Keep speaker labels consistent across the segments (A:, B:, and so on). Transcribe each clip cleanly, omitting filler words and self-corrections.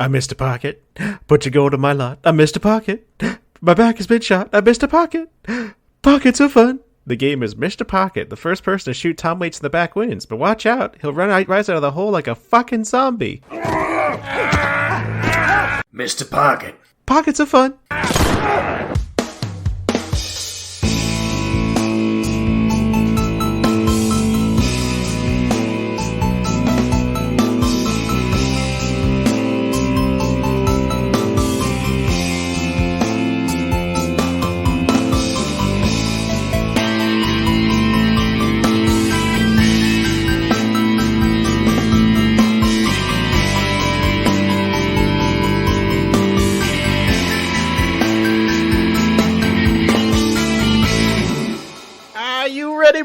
A: I missed a pocket. Put your gold in my lot. I missed a pocket. My back has been shot. I missed a pocket. Pockets are fun. The game is Missed a Pocket. The first person to shoot Tom Waits in the back wins. But watch out. He'll rise out of the hole like a fucking zombie.
B: Missed a pocket.
A: Pockets are fun.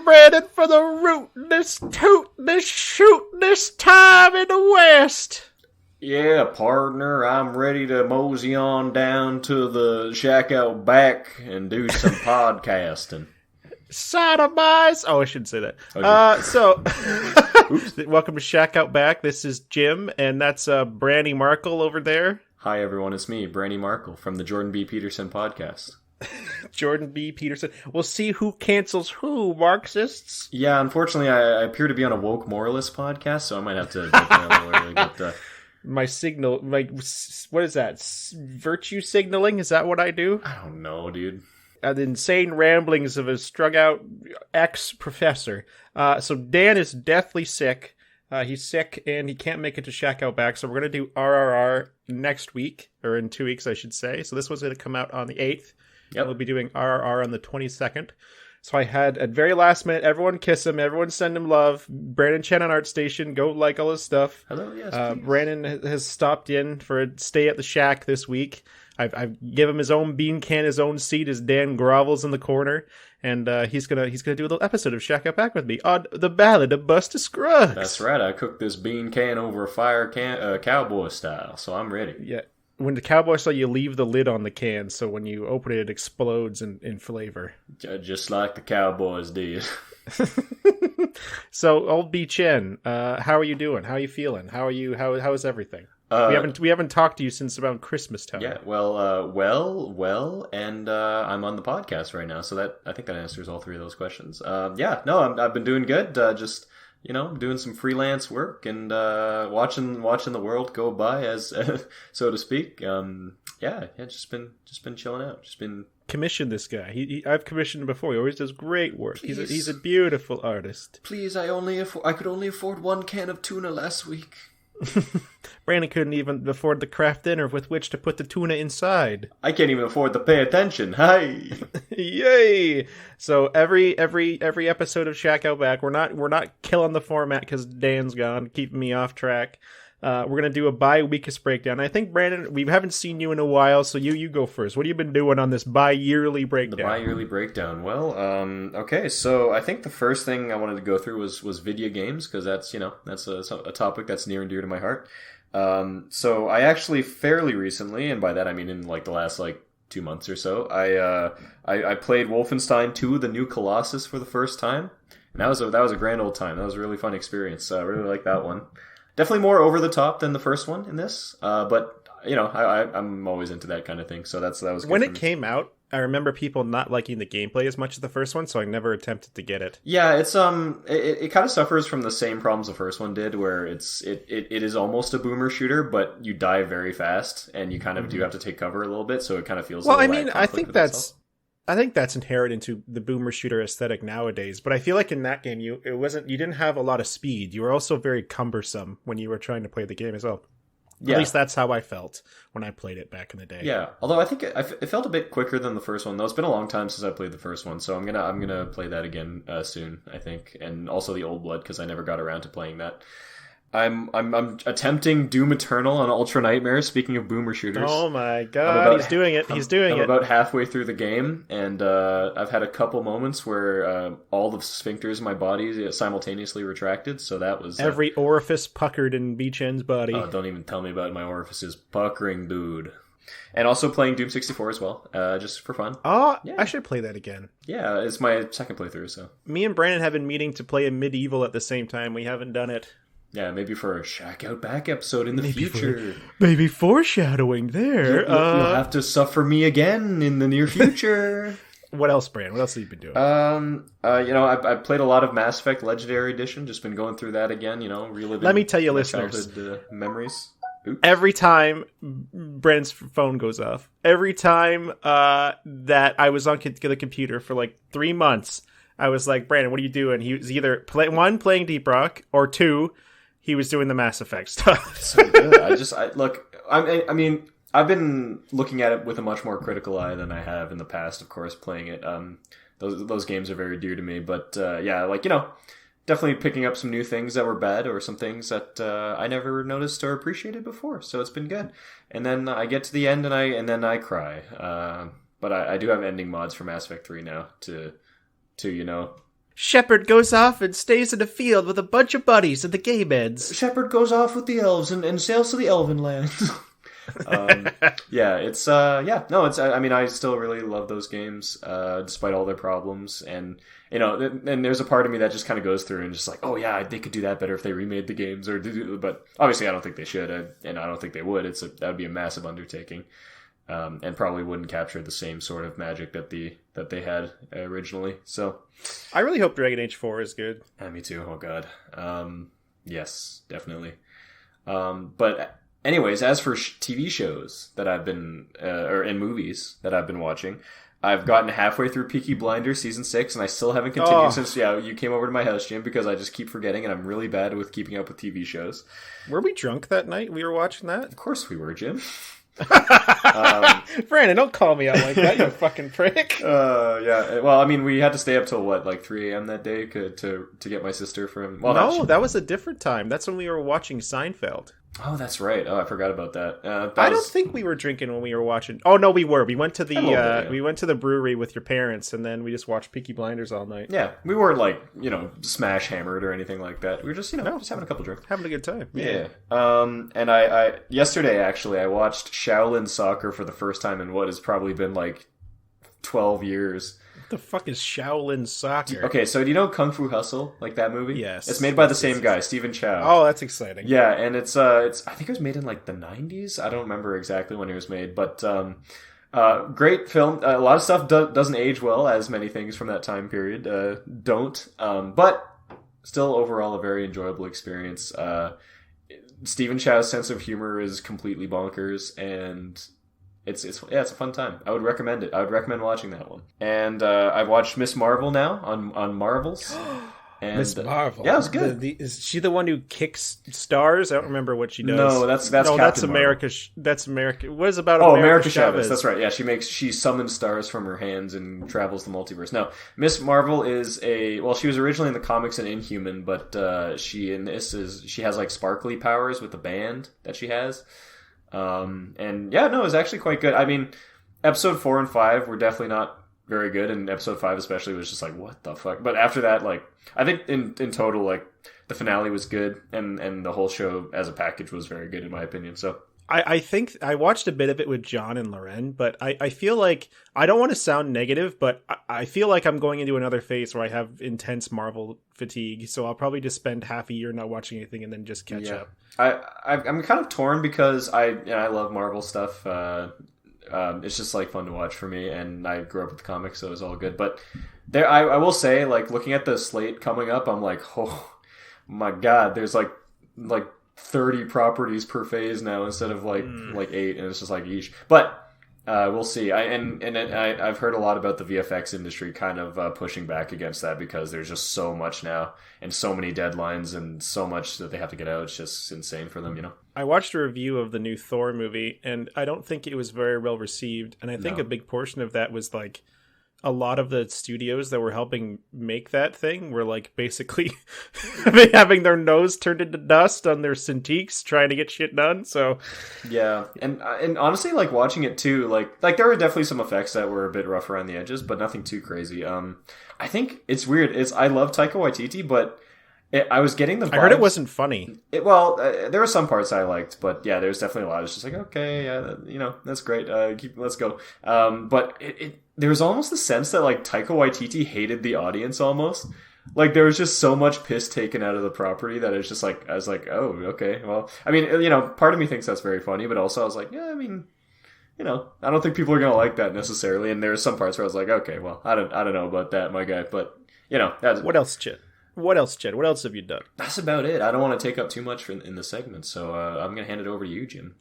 A: Brandon, for the rootiness, tootiness, shootiness time in the West.
B: Yeah, partner, I'm ready to mosey on down to the shack out back and do some podcasting.
A: Sodomize. Oh, I shouldn't say that. Welcome to Shack Out Back. This is Jim, and that's Brandy Markle over there.
B: Hi, everyone. It's me, Brandy Markle, from the Jordan B. Peterson podcast.
A: Jordan B. Peterson. We'll see who cancels who, Marxists.
B: Yeah, unfortunately, I appear to be on a woke moralist podcast, so I might have to take that a little early. But,
A: my signal, what is that? Virtue signaling? Is that what I do?
B: I don't know, dude.
A: The insane ramblings of a strung out ex-professor. So Dan is deathly sick. He's sick and he can't make it to Shack Out Back. So we're going to do RRR next week, or in 2 weeks, I should say. So this one's going to come out on the 8th. Yep. We'll be doing RRR on the 22nd. So I had, at very last minute, everyone kiss him, everyone send him love. Brandon Chen on ArtStation, go like all his stuff.
B: Hello, yes,
A: Brandon has stopped in for a stay at the shack this week. I've given him his own bean can, his own seat as Dan grovels in the corner, and he's gonna do a little episode of Shack Out Back with me on the Ballad of Buster Scruggs.
B: That's right. I cooked this bean can over a fire, cowboy style, so I'm ready.
A: Yeah. When the cowboy style, you leave the lid on the can, so when you open it, it explodes in flavor. Just
B: like the Cowboys did.
A: So, old B. Chen, how are you doing? How are you feeling? How are you? How is everything? We haven't talked to you since around Christmas time.
B: Yeah, and I'm on the podcast right now, so I think that answers all three of those questions. I've been doing good. Just doing some freelance work and watching the world go by, as so to speak. Just been chilling out. Just been
A: commissioned this guy. I've commissioned him before. He always does great work. He's a beautiful artist.
B: Please, I could only afford one can of tuna last week.
A: Brandon couldn't even afford the craft dinner with which to put the tuna inside.
B: I can't even afford to pay attention. Hi.
A: Yay! So every episode of Shack Out Back, we're not killing the format because Dan's gone, keeping me off track. We're gonna do a bi-weekist breakdown. I think, Brandon, we haven't seen you in a while, so you go first. What have you been doing on this bi-yearly breakdown?
B: The bi-yearly breakdown. Well, okay. So I think the first thing I wanted to go through was video games, because that's a topic that's near and dear to my heart. So I actually fairly recently, and by that I mean in like the last 2 months or so, I played Wolfenstein 2: The New Colossus for the first time, and that was a grand old time. That was a really fun experience. I really liked that one. Definitely more over the top than the first one in this, but I'm always into that kind of thing. So that was good.
A: When it came out, I remember people not liking the gameplay as much as the first one, so I never attempted to get it.
B: Yeah, it's it kind of suffers from the same problems the first one did, where it is almost a boomer shooter, but you die very fast, and you kind of do have to take cover a little bit, so it kind of feels.
A: Well, I think that's inherent into the boomer shooter aesthetic nowadays. But I feel like in that game, you didn't have a lot of speed. You were also very cumbersome when you were trying to play the game as well. Yeah. At least that's how I felt when I played it back in the day.
B: Yeah, although I think it felt a bit quicker than the first one, though. It's been a long time since I played the first one, so I'm gonna play that again soon, I think, and also the Old Blood, because I never got around to playing that. I'm attempting Doom Eternal on Ultra Nightmare. Speaking of boomer shooters,
A: oh my god, he's doing it! I'm
B: about halfway through the game, and I've had a couple moments where all the sphincters in my body simultaneously retracted. So that was
A: every orifice puckered in B-Chen's body.
B: Oh, don't even tell me about my orifices puckering, dude. And also playing Doom 64 as well, just for fun.
A: Oh, yeah. I should play that again.
B: Yeah, it's my second playthrough. So
A: me and Brandon have been meaning to play a Medieval at the same time. We haven't done it.
B: Yeah, maybe for a Shack Out Back episode in the
A: Maybe
B: future.
A: Maybe foreshadowing there.
B: You'll have to suffer me again in the near future.
A: What else, Bran? What else have you been doing?
B: I played a lot of Mass Effect Legendary Edition. Just been going through that again. Reliving.
A: Let me tell you,
B: my
A: listeners,
B: childhood memories. Oops.
A: Every time Brandon's phone goes off, every time that I was on the computer for like 3 months, I was like, Brandon, what are you doing? He was either playing Deep Rock, or 2, he was doing the Mass Effect stuff.
B: So good. I mean, I've been looking at it with a much more critical eye than I have in the past. Of course, playing it, those games are very dear to me. But definitely picking up some new things that were bad, or some things that I never noticed or appreciated before. So it's been good. And then I get to the end, and then I cry. But I do have ending mods for Mass Effect 3 now to
A: Shepard goes off and stays in a field with a bunch of buddies in the gay beds.
B: Shepard goes off with the elves and sails to the Elven lands. I mean, I still really love those games, despite all their problems. And, and there's a part of me that just kind of goes through and just like, oh yeah, they could do that better if they remade the games, but obviously I don't think they should, and I don't think they would. That would be a massive undertaking. And probably wouldn't capture the same sort of magic that they had originally. So,
A: I really hope Dragon Age 4 is good.
B: Yeah, me too. Oh god. Yes, definitely. But anyways, as for TV shows that I've been and movies that I've been watching, I've gotten halfway through Peaky Blinders season 6, and I still haven't continued since you came over to my house, Jim, because I just keep forgetting, and I'm really bad with keeping up with TV shows.
A: Were we drunk that night we were watching that?
B: Of course we were, Jim.
A: Brandon, don't call me out like that, you fucking prick.
B: Yeah. Well, I mean, we had to stay up till like 3 a.m. that day to get my sister from. Well,
A: no, that was a different time. That's when we were watching Seinfeld.
B: Oh, that's right. Oh, I forgot about that.
A: I don't think we were drinking when we were watching. Oh no, we were. We went to the brewery with your parents, and then we just watched Peaky Blinders all night.
B: Yeah, we weren't like smash hammered or anything like that. We were just just having a couple drinks,
A: having a good time.
B: Yeah. And I yesterday actually I watched Shaolin Soccer for the first time in what has probably been like 12 years.
A: What the fuck is Shaolin Soccer?
B: Okay, so do you know Kung Fu Hustle, like that movie?
A: Yes.
B: It's made by the same guy, Stephen Chow.
A: Oh, that's exciting.
B: Yeah, and it's I think it was made in like the 90s. I don't remember exactly when it was made, but great film. A lot of stuff doesn't age well, as many things from that time period don't. But still, overall, a very enjoyable experience. Stephen Chow's sense of humor is completely bonkers, and it's a fun time. I would recommend it. I would recommend watching that one. And I've watched Miss Marvel now on Marvels. And,
A: Miss Marvel.
B: Yeah, it was good.
A: Is she the one who kicks stars? I don't remember what she does.
B: No, that's
A: America. That's America. What is about
B: America Chavez? That's right. Yeah, she summons stars from her hands and travels the multiverse. No, Miss Marvel is she was originally in the comics an Inhuman, but she has like sparkly powers with the band that she has. And yeah, no, it was actually quite good. I mean, episode 4 and 5 were definitely not very good, and episode 5 especially was just like, what the fuck? But after that, like, I think in total, like, the finale was good, and the whole show as a package was very good in my opinion. So
A: I think I watched a bit of it with John and Loren, but I feel like, I don't want to sound negative, but I feel like I'm going into another phase where I have intense Marvel fatigue, so I'll probably just spend half a year not watching anything and then just catch up.
B: I'm kind of torn because I love Marvel stuff. It's just like fun to watch for me, and I grew up with the comics, so it was all good. But I will say, like, looking at the slate coming up, I'm like, oh my god, there's like 30 properties per phase now instead of like 8, and it's just like eesh. But we'll see. I've heard a lot about the VFX industry kind of pushing back against that because there's just so much now and so many deadlines and so much that they have to get out. It's just insane for them,
A: I watched a review of the new Thor movie, and I don't think it was very well received. And I think a big portion of that was like a lot of the studios that were helping make that thing were like basically having their nose turned into dust on their Cintiqs trying to get shit done. So
B: yeah, and honestly, like, watching it too, like there were definitely some effects that were a bit rough around the edges, but nothing too crazy. I think it's weird. I love Taika Waititi, but I was getting the vibe.
A: I heard it wasn't funny.
B: There were some parts I liked, but yeah, there's definitely a lot. It's just like, okay, yeah, that's great. Let's go. But there was almost the sense that like Taika Waititi hated the audience almost. Like there was just so much piss taken out of the property that it's just like I was like, oh, okay, well, I mean, part of me thinks that's very funny, but also I was like, yeah, I mean, I don't think people are gonna like that necessarily. And there's some parts where I was like, okay, well, I don't know about that, my guy, but
A: what else, Chet? What else, Chet? What else have you done?
B: That's about it. I don't want to take up too much in the segment, so I'm gonna hand it over to you, Jim.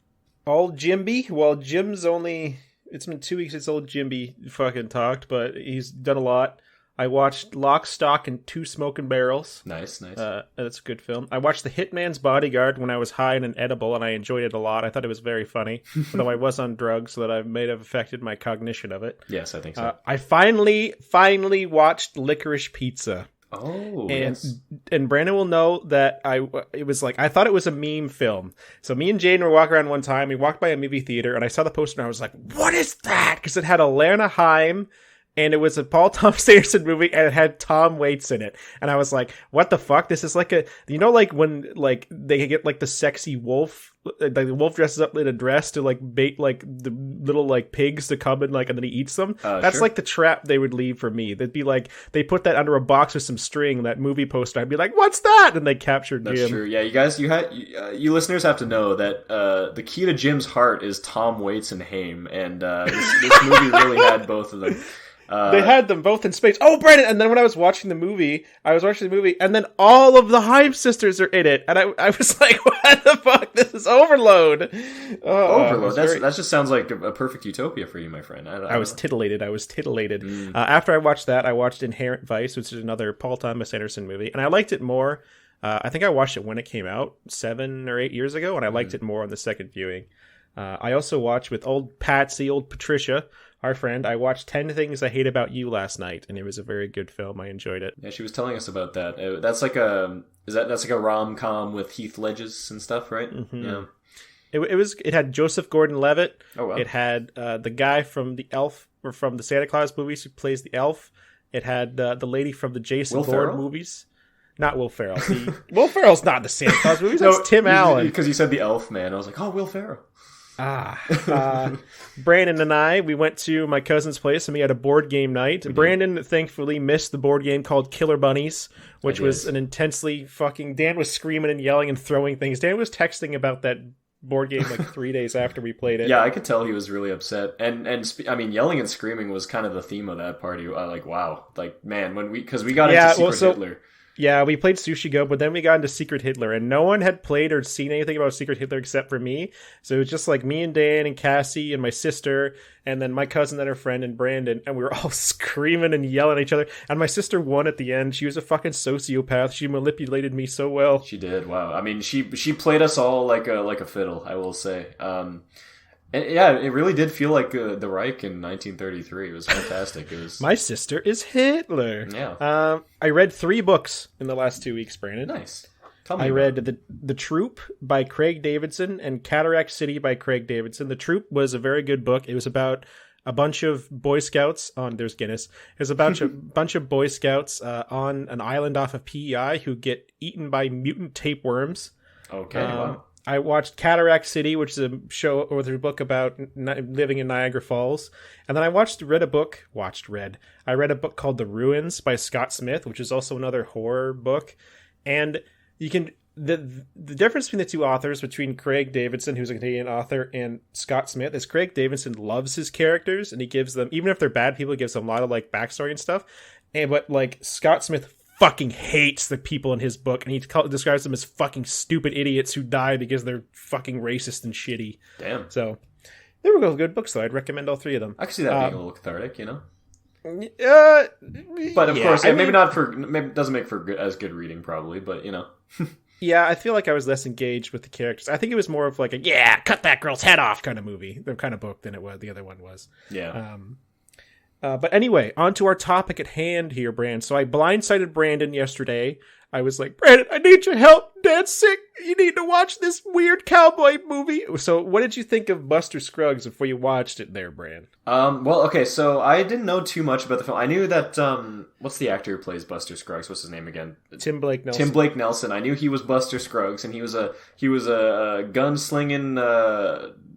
A: Old Jimby? Well, Jim's it's been 2 weeks since old Jimby fucking talked, but he's done a lot. I watched Lock, Stock, and Two Smoking Barrels.
B: Nice.
A: That's a good film. I watched The Hitman's Bodyguard when I was high on an edible, and I enjoyed it a lot. I thought it was very funny, although I was on drugs, so that I may have affected my cognition of it.
B: Yes, I think so.
A: I finally watched Licorice Pizza.
B: Oh,
A: yes. And Brandon will know that I thought it was a meme film. So me and Jane were walking around one time. We walked by a movie theater, and I saw the poster, and I was like, "What is that?" Because it had Alana Haim. And it was a Paul Thomas Anderson movie, and it had Tom Waits in it. And I was like, what the fuck? This is like like when, like, they get, like, the sexy wolf, like, the wolf dresses up in a dress to, like, bait, like, the little, like, pigs to come and, like, and then he eats them. That's, sure. Like, the trap they would leave for me. They'd be like, they put that under a box with some string, that movie poster. I'd be like, what's that? And they captured Jim.
B: That's true. Yeah, you guys, you listeners have to know that the key to Jim's heart is Tom Waits and Haim. And this movie really had both of them.
A: They had them both in space. Oh, Brandon! And then when I was watching the movie, and then all of the Haim sisters are in it, and I was like, "What the fuck? This is overload!"
B: Overload. That just sounds like a perfect utopia for you, my friend.
A: I was titillated. After I watched that, I watched Inherent Vice, which is another Paul Thomas Anderson movie, and I liked it more. I think I watched it when it came out 7 or 8 years ago, and I liked it more on the second viewing. I also watched with old Patricia, our friend. I watched 10 Things I Hate About You last night, and it was a very good film. I enjoyed it.
B: Yeah, she was telling us about that. That's like that's like a rom-com with Heath Ledger and stuff, right?
A: Mm-hmm. Yeah. It had Joseph Gordon-Levitt.
B: Oh, wow.
A: It had the guy from the Elf, or from the Santa Claus movies who plays the elf. It had the lady from the Jason Bourne movies. Not Will Ferrell. Will Ferrell's not in the Santa Claus movies. That's Tim Allen.
B: Because you said the elf, man. I was like, oh, Will Ferrell.
A: Brandon and I, we went to my cousin's place and we had a board game night. Brandon thankfully missed the board game called Killer Bunnies, which was an intensely fucking... Dan was screaming and yelling and throwing things. Dan was texting about that board game like 3 days after we played it.
B: Yeah, I could tell he was really upset. And I mean, yelling and screaming was kind of the theme of that party. Like, wow. Like, man, because we got into Secret Hitler.
A: Yeah, we played Sushi Go, but then we got into Secret Hitler, and no one had played or seen anything about Secret Hitler except for me. So it was just like me and Dan and Cassie and my sister, and then my cousin and her friend and Brandon, and we were all screaming and yelling at each other. And my sister won at the end. She was a fucking sociopath. She manipulated me so well.
B: She did. Wow. I mean, she played us all like a fiddle, I will say. And yeah, it really did feel like the Reich in 1933. It was fantastic. It was.
A: My sister is Hitler.
B: Yeah.
A: I read 3 books in the last 2 weeks, Brandon.
B: Nice.
A: I read the Troop by Craig Davidson and Cataract City by Craig Davidson. The Troop was a very good book. It was about a bunch of Boy Scouts there's Guinness. It was a bunch of Boy Scouts on an island off of PEI who get eaten by mutant tapeworms.
B: Okay. Wow.
A: I watched Cataract City, which is a show or a book about living in Niagara Falls. And then I read a book called The Ruins by Scott Smith, which is also another horror book. And you can, the difference between the two authors, between Craig Davidson, who's a Canadian author, and Scott Smith, is Craig Davidson loves his characters, and he gives them, even if they're bad people, he gives them a lot of like backstory and stuff. But like Scott Smith fucking hates the people in his book, and he describes them as fucking stupid idiots who die because they're fucking racist and shitty.
B: Damn.
A: So they were good books, though. I'd recommend all 3 of them.
B: I can see that being a little cathartic, But of course, maybe not for. Maybe it doesn't make for as good reading, probably. But
A: Yeah, I feel like I was less engaged with the characters. I think it was more of like a cut that girl's head off kind of movie, the kind of book than it was the other one was.
B: Yeah.
A: But anyway, on to our topic at hand here, Brand. So I blindsided Brandon yesterday. I was like, Brandon, I need your help. Dad's sick. You need to watch this weird cowboy movie. So what did you think of Buster Scruggs before you watched it there, Brand?
B: Well, okay, so I didn't know too much about the film. I knew that, what's the actor who plays Buster Scruggs? What's his name again?
A: Tim Blake Nelson.
B: Tim Blake Nelson. I knew he was Buster Scruggs, and he was a gunslinging,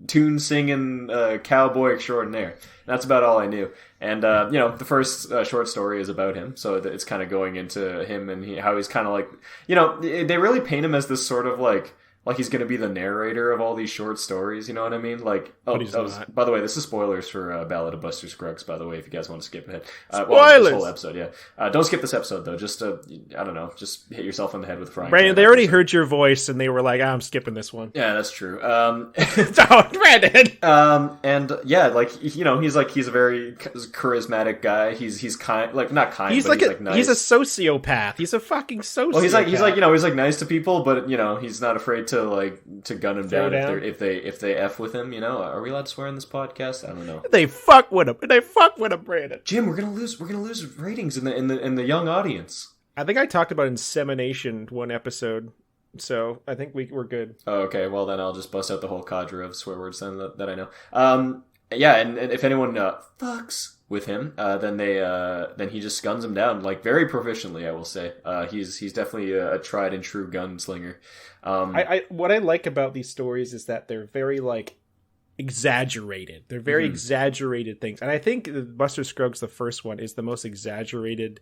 B: tune singing cowboy extraordinaire. That's about all I knew. And the first short story is about him, so it's kind of going into him and how he's kind of like, they really paint him as this sort of like he's going to be the narrator of all these short stories, you know what I mean? Like, by the way, this is spoilers for Ballad of Buster Scruggs, by the way, if you guys want to skip ahead.
A: Spoilers!
B: This whole episode, yeah. Don't skip this episode, though. Just, I don't know, just hit yourself on the head with a frying
A: Brandon,
B: pan.
A: they already heard your voice, and they were like, I'm skipping this one.
B: Yeah, that's true.
A: Brandon!
B: And, yeah, like, he's a very charismatic guy. He's kind, like, not kind,
A: he's
B: but
A: like
B: nice.
A: He's a sociopath. He's a fucking sociopath.
B: Well, he's like nice to people, but, he's not afraid to gun him down. If they F with him, are we allowed to swear in this podcast? I don't know.
A: They fuck with him, Brandon.
B: Jim, we're gonna lose ratings in the young audience.
A: I think I talked about insemination one episode, so I think we're good.
B: Oh, okay, well then I'll just bust out the whole cadre of swear words then that I know. Yeah, and if anyone fucks with him, then he just guns him down like very proficiently. I will say, he's definitely a tried and true gunslinger.
A: What I like about these stories is that they're very like exaggerated. They're very exaggerated things, and I think Buster Scruggs, the first one, is the most exaggerated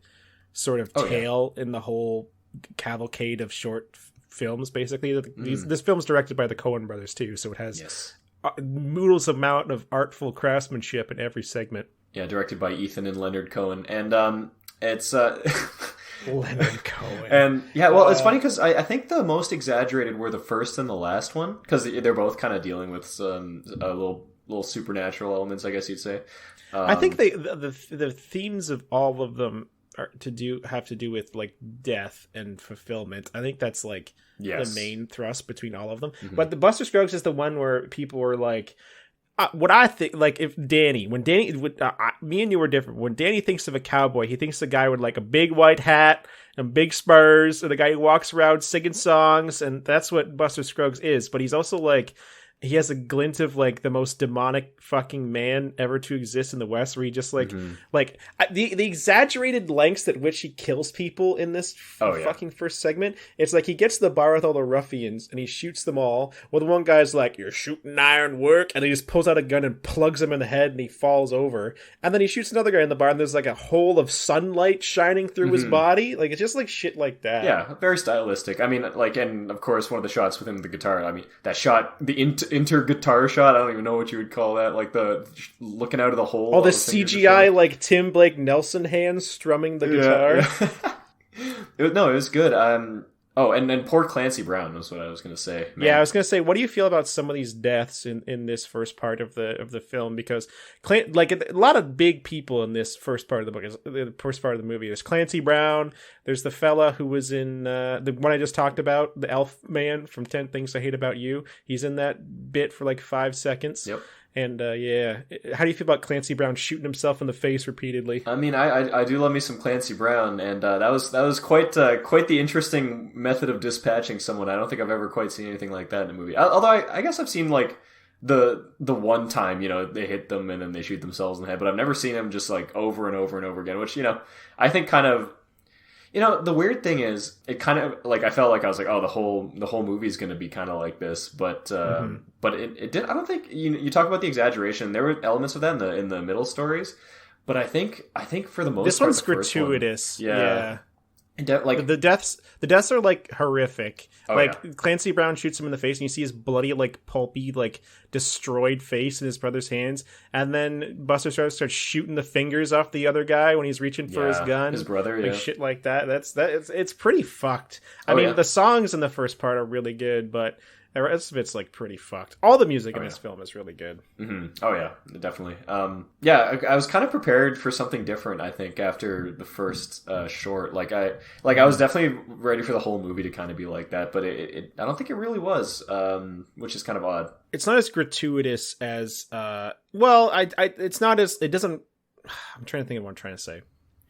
A: sort of tale in the whole cavalcade of short films. Basically, this film's directed by the Coen brothers too, so it has noodles amount of artful craftsmanship in every segment.
B: Yeah, directed by Ethan and Leonard Cohen, and it's
A: Leonard Cohen.
B: And yeah, well, it's funny because I think the most exaggerated were the first and the last one, because they're both kind of dealing with some little supernatural elements, I guess you'd say.
A: I think the themes of all of them have to do with like death and fulfillment. I think that's like the main thrust between all of them. Mm-hmm. But the Buster Scruggs is the one where people were like, what I think, like, if me and you were different. When Danny thinks of a cowboy, he thinks a guy with like a big white hat and big spurs, and a guy who walks around singing songs, and that's what Buster Scruggs is. But he's also like, he has a glint of like the most demonic fucking man ever to exist in the West, where he just like the exaggerated lengths at which he kills people in this fucking first segment. It's like he gets to the bar with all the ruffians and he shoots them all. Well, the one guy's like, "You're shooting iron work," and he just pulls out a gun and plugs him in the head, and he falls over. And then he shoots another guy in the bar, and there's like a hole of sunlight shining through his body. Like, it's just like shit like that.
B: Yeah, very stylistic. I mean, like, and of course, one of the shots with him with the guitar. I mean, that shot, the inter-guitar shot, I don't even know what you would call that, like the looking out of the hole.
A: All the CGI like Tim Blake Nelson hands strumming the guitar.
B: It was good. And poor Clancy Brown was what I was going to say. Man.
A: Yeah, I was going to say, what do you feel about some of these deaths in this first part of the film? Because like a lot of big people in this first part of the book, the first part of the movie. There's Clancy Brown. There's the fella who was in the one I just talked about, the elf man from 10 Things I Hate About You. He's in that bit for like 5 seconds.
B: Yep.
A: And how do you feel about Clancy Brown shooting himself in the face repeatedly?
B: I mean, I do love me some Clancy Brown, and that was quite the interesting method of dispatching someone. I don't think I've ever quite seen anything like that in a movie. Although I guess I've seen like the one time they hit them and then they shoot themselves in the head, but I've never seen him just like over and over and over again. Which I think kind of. The weird thing is, it kind of like I felt like I was like, oh, the whole movie is going to be kind of like this, but it did. I don't think you talk about the exaggeration. There were elements of that in the middle stories, but I think for the most
A: this
B: part,
A: one's gratuitous. Yeah.
B: Like
A: the deaths are like horrific.
B: Oh,
A: Clancy Brown shoots him in the face, and you see his bloody, like pulpy, like destroyed face in his brother's hands. And then Buster starts shooting the fingers off the other guy when he's reaching for his gun.
B: His brother,
A: like shit like that. It's pretty fucked. I mean, the songs in the first part are really good, but the rest of it's like pretty fucked. All the music in this film is really good.
B: Mm-hmm. Oh yeah, definitely. I was kind of prepared for something different. I think after the first short, I was definitely ready for the whole movie to kind of be like that, but I don't think it really was, which is kind of odd.
A: It's not as gratuitous as it's not as it doesn't. I'm trying to think of what I'm trying to say.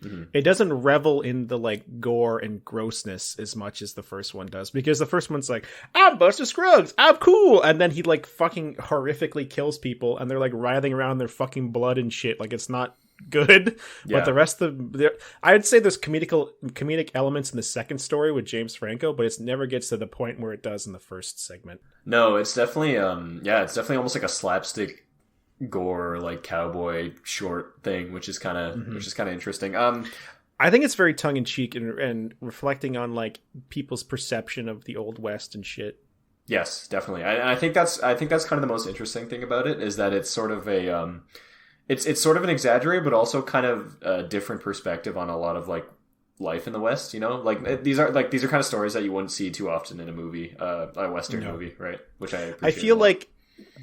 A: Mm-hmm. It doesn't revel in the like gore and grossness as much as the first one does, because the first one's like, I'm Buster Scruggs, I'm cool, and then he like fucking horrifically kills people and they're like writhing around in their fucking blood and shit. Like, it's not good,
B: Yeah.
A: but the rest of I'd say there's comedic elements in the second story with James Franco, but it never gets to the point where it does in the first segment.
B: No, it's definitely it's definitely almost like a slapstick gore like cowboy short thing, which is kind of interesting.
A: I think it's very tongue in cheek and reflecting on like people's perception of the Old West and shit.
B: Yes, definitely. I think that's kind of the most interesting thing about it, is that it's sort of a it's sort of an exaggerated but also kind of a different perspective on a lot of like life in the West. You know, like these are kind of stories that you wouldn't see too often in a movie, a Western movie, right? Which I appreciate.
A: I feel like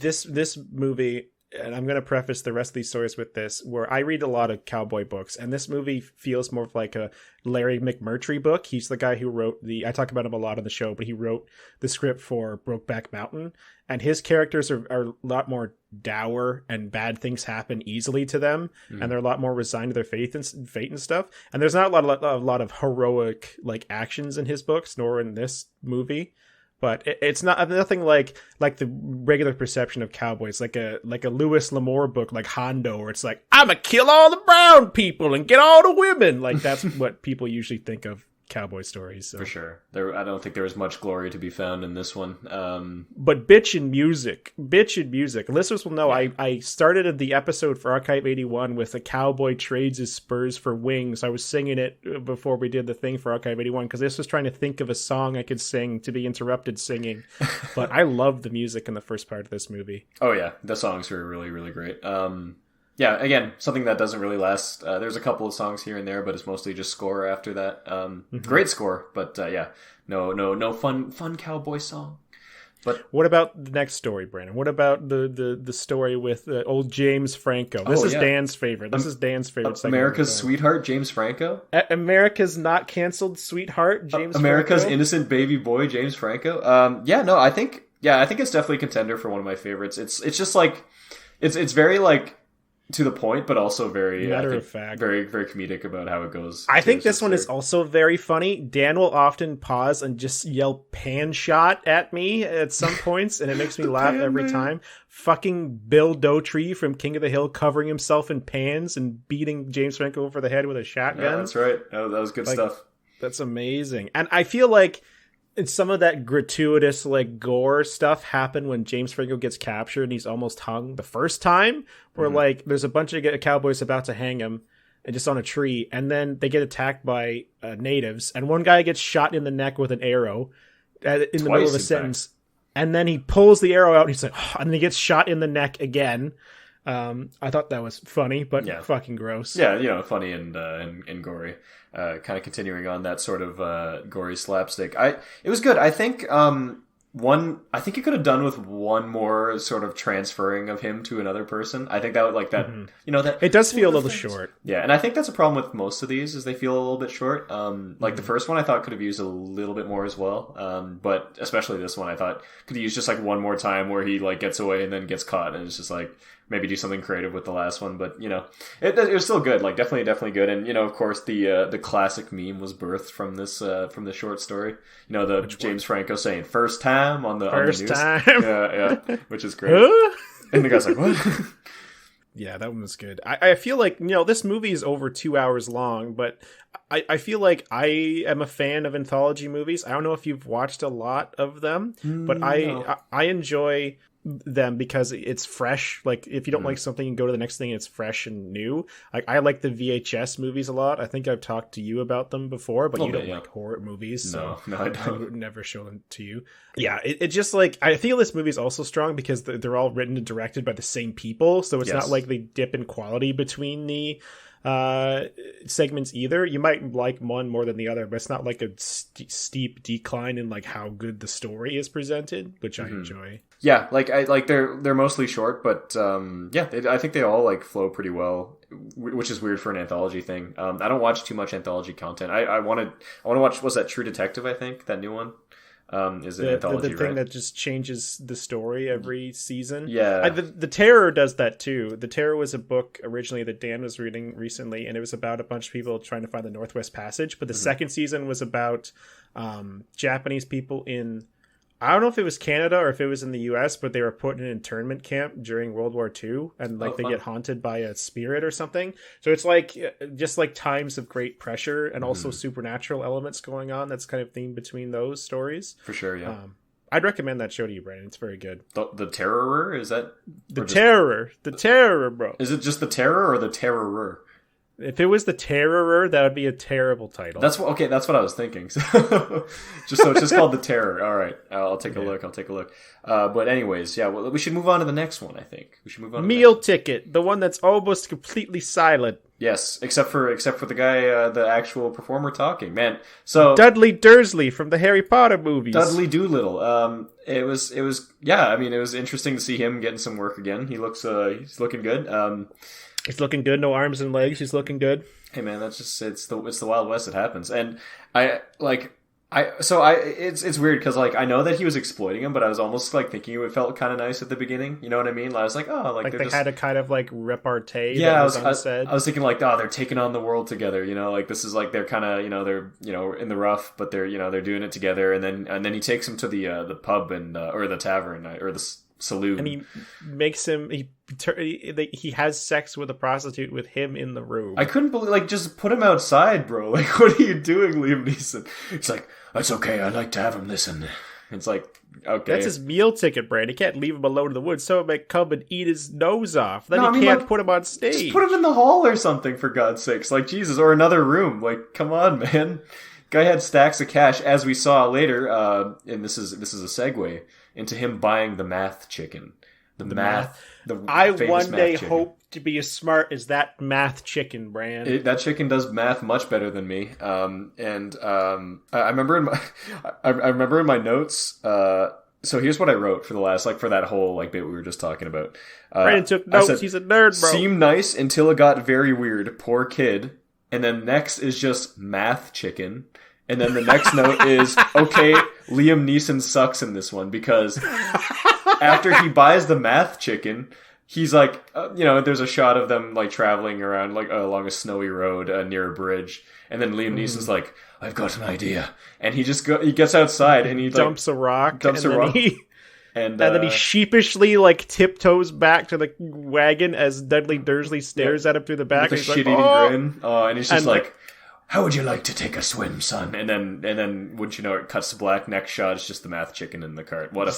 A: this movie. And I'm going to preface the rest of these stories with this, where I read a lot of cowboy books, and this movie feels more like a Larry McMurtry book. He's the guy who wrote I talk about him a lot on the show, but he wrote the script for Brokeback Mountain, and his characters are a lot more dour, and bad things happen easily to them, and they're a lot more resigned to their fate and stuff. And there's not a lot of heroic like actions in his books, nor in this movie. But it's nothing like the regular perception of cowboys, like a Louis L'Amour book like Hondo, where it's like, I'ma kill all the brown people and get all the women. Like that's what people usually think of cowboy stories. So.
B: For sure. I don't think there was much glory to be found in this one.
A: But bitch and music. Listeners will know I started the episode for Archive 81 with a cowboy trades his spurs for wings. I was singing it before we did the thing for Archive 81 because this was trying to think of a song I could sing to be interrupted singing. But I love the music in the first part of this movie.
B: Oh yeah, the songs are really, really great. Yeah, again, something that doesn't really last. There's a couple of songs here and there, but it's mostly just score after that. Great score, but yeah, no fun cowboy song. But
A: what about the next story, Brandon? What about the story with old James Franco? This is Dan's favorite. This is Dan's favorite segment.
B: America's sweetheart, James Franco.
A: America's not canceled sweetheart, James.
B: America's
A: Franco?
B: innocent baby boy, James Franco. I think it's definitely a contender for one of my favorites. It's just like it's very like to the point, but also very
A: matter of fact,
B: very very comedic about how it goes.
A: I think this one is also very funny. Dan will often pause and just yell "pan shot" at me at some points, and it makes me laugh every time. Fucking Bill Dotree from King of the Hill covering himself in pans and beating James Franco over the head with a shotgun.
B: Yeah, that's right. That was good stuff.
A: That's amazing, and I feel like. And some of that gratuitous like gore stuff happened when James Franco gets captured and he's almost hung the first time, where like there's a bunch of cowboys about to hang him and just on a tree, and then they get attacked by natives, and one guy gets shot in the neck with an arrow in the middle of a sentence, and then he pulls the arrow out and he's like, oh, and then he gets shot in the neck again. I thought that was funny, but fucking gross.
B: Yeah, funny and gory. Kind of continuing on that sort of gory slapstick. It was good. I think I think you could have done with one more sort of transferring of him to another person. I think that would that
A: it does feel a little short.
B: Yeah, and I think that's a problem with most of these is they feel a little bit short. Like the first one I thought could have used a little bit more as well. But especially this one I thought could have used just like one more time where he like gets away and then gets caught, and it's just like maybe do something creative with the last one. But it was still good. Like definitely good. And of course the classic meme was birthed from this from the short story. The James Franco saying "first time" on the news.
A: Time.
B: Yeah, which is great. And the guy's like, "What?"
A: Yeah, that one was good. I feel like this movie is over 2 hours long, but I feel like I am a fan of anthology movies. I don't know if you've watched a lot of them, but
B: No.
A: I enjoy them because it's fresh. Like if you don't like something, you go to the next thing, it's fresh and new. Like I like the VHS movies a lot. I think I've talked to you about them before, but you don't like horror movies, so
B: no, I don't.
A: I would never show them to you. Yeah, it just like I feel this movie is also strong because they're all written and directed by the same people, so it's not like they dip in quality between the segments either. You might like one more than the other, but it's not like a steep decline in like how good the story is presented, which I enjoy.
B: Yeah, they're mostly short, but I think they all like flow pretty well, which is weird for an anthology thing. I don't watch too much anthology content. I want to watch. Was that True Detective? I think that new one. Is an anthology,
A: the thing
B: right?
A: that just changes the story every season.
B: Yeah,
A: the Terror does that too. The Terror was a book originally that Dan was reading recently, and it was about a bunch of people trying to find the Northwest Passage. But the second season was about Japanese people in I don't know if it was Canada or if it was in the US, but they were put in an internment camp during World War II, and like they get haunted by a spirit or something. So it's like just like times of great pressure and also supernatural elements going on. That's kind of theme between those stories.
B: For sure, yeah.
A: I'd recommend that show to you, Brandon. It's very good.
B: The Terrorer, is that
A: the Terror, bro?
B: Is it just the Terror or the Terrorer?
A: If it was the Terrorer, that would be a terrible title.
B: That's what I was thinking. It's just called the Terror. All right, I'll take a look. But anyways, yeah, well, we should move on to the next one. I think we should move on.
A: Meal Ticket, the one that's almost completely silent.
B: Yes, except for the guy, the actual performer talking. Man, so
A: Dudley Dursley from the Harry Potter movies.
B: Dudley Doolittle. It was yeah. I mean, it was interesting to see him getting some work again. He's looking good.
A: He's looking good. No arms and legs. He's looking good.
B: Hey man, that's just it's the Wild West. It happens, and it's weird because like I know that he was exploiting him, but I was almost like thinking it felt kind of nice at the beginning. You know what I mean? I was like, oh, like
A: they had a kind of like repartee.
B: Yeah, I was thinking like, oh, they're taking on the world together. You know, like this is like they're kind of they're in the rough, but they're they're doing it together. And then he takes him to the pub and or the tavern or the saloon,
A: and he makes him he has sex with a prostitute with him in the room.
B: I couldn't believe, like, just put him outside, bro. Like, what are you doing, Liam Neeson? It's like, that's okay, I like to have him listen. It's like, okay.
A: That's his meal ticket, Brand. He can't leave him alone in the woods. Someone might come and eat his nose off. Then can't put him on stage.
B: Just put him in the hall or something, for God's sakes. Like, Jesus, or another room. Like, come on, man. Guy had stacks of cash, as we saw later, and this is a segue into him buying the math chicken.
A: I one day hope to be as smart as that math chicken, Brand.
B: That chicken does math much better than me. I remember in my notes. So here's what I wrote for the last, like, for that whole like bit we were just talking about.
A: Brandon took notes. He's a nerd, bro.
B: Seemed nice until it got very weird. Poor kid. And then next is just math chicken. And then the next note is, okay, Liam Neeson sucks in this one because after he buys the math chicken, he's like, there's a shot of them like traveling around like along a snowy road near a bridge. And then Liam Neeson's like, I've got an idea. And he gets outside and he
A: dumps a rock.
B: And
A: then he sheepishly like tiptoes back to the wagon as Dudley Dursley stares at him through the back.
B: With a shit-eating grin. And he's just like, how would you like to take a swim, son? And then wouldn't you know it cuts to black. Next shot, it's just the math chicken in the cart. What a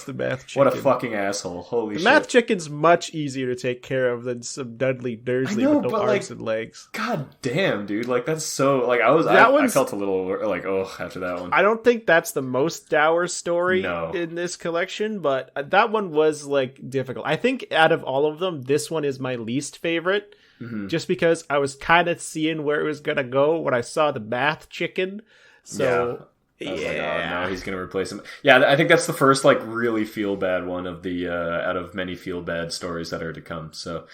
B: fucking asshole! Holy shit!
A: The math chicken's much easier to take care of than some Dudley Dursley with no arms and legs.
B: God damn, dude! Like that's so like I felt a little like after that one.
A: I don't think that's the most dour story in this collection, but that one was like difficult. I think out of all of them, this one is my least favorite. Mm-hmm. Just because I was kind of seeing where it was going to go when I saw the math chicken. So,
B: I was like, oh no, he's going to replace him. Yeah, I think that's the first like really feel bad one of the out of many feel bad stories that are to come. So,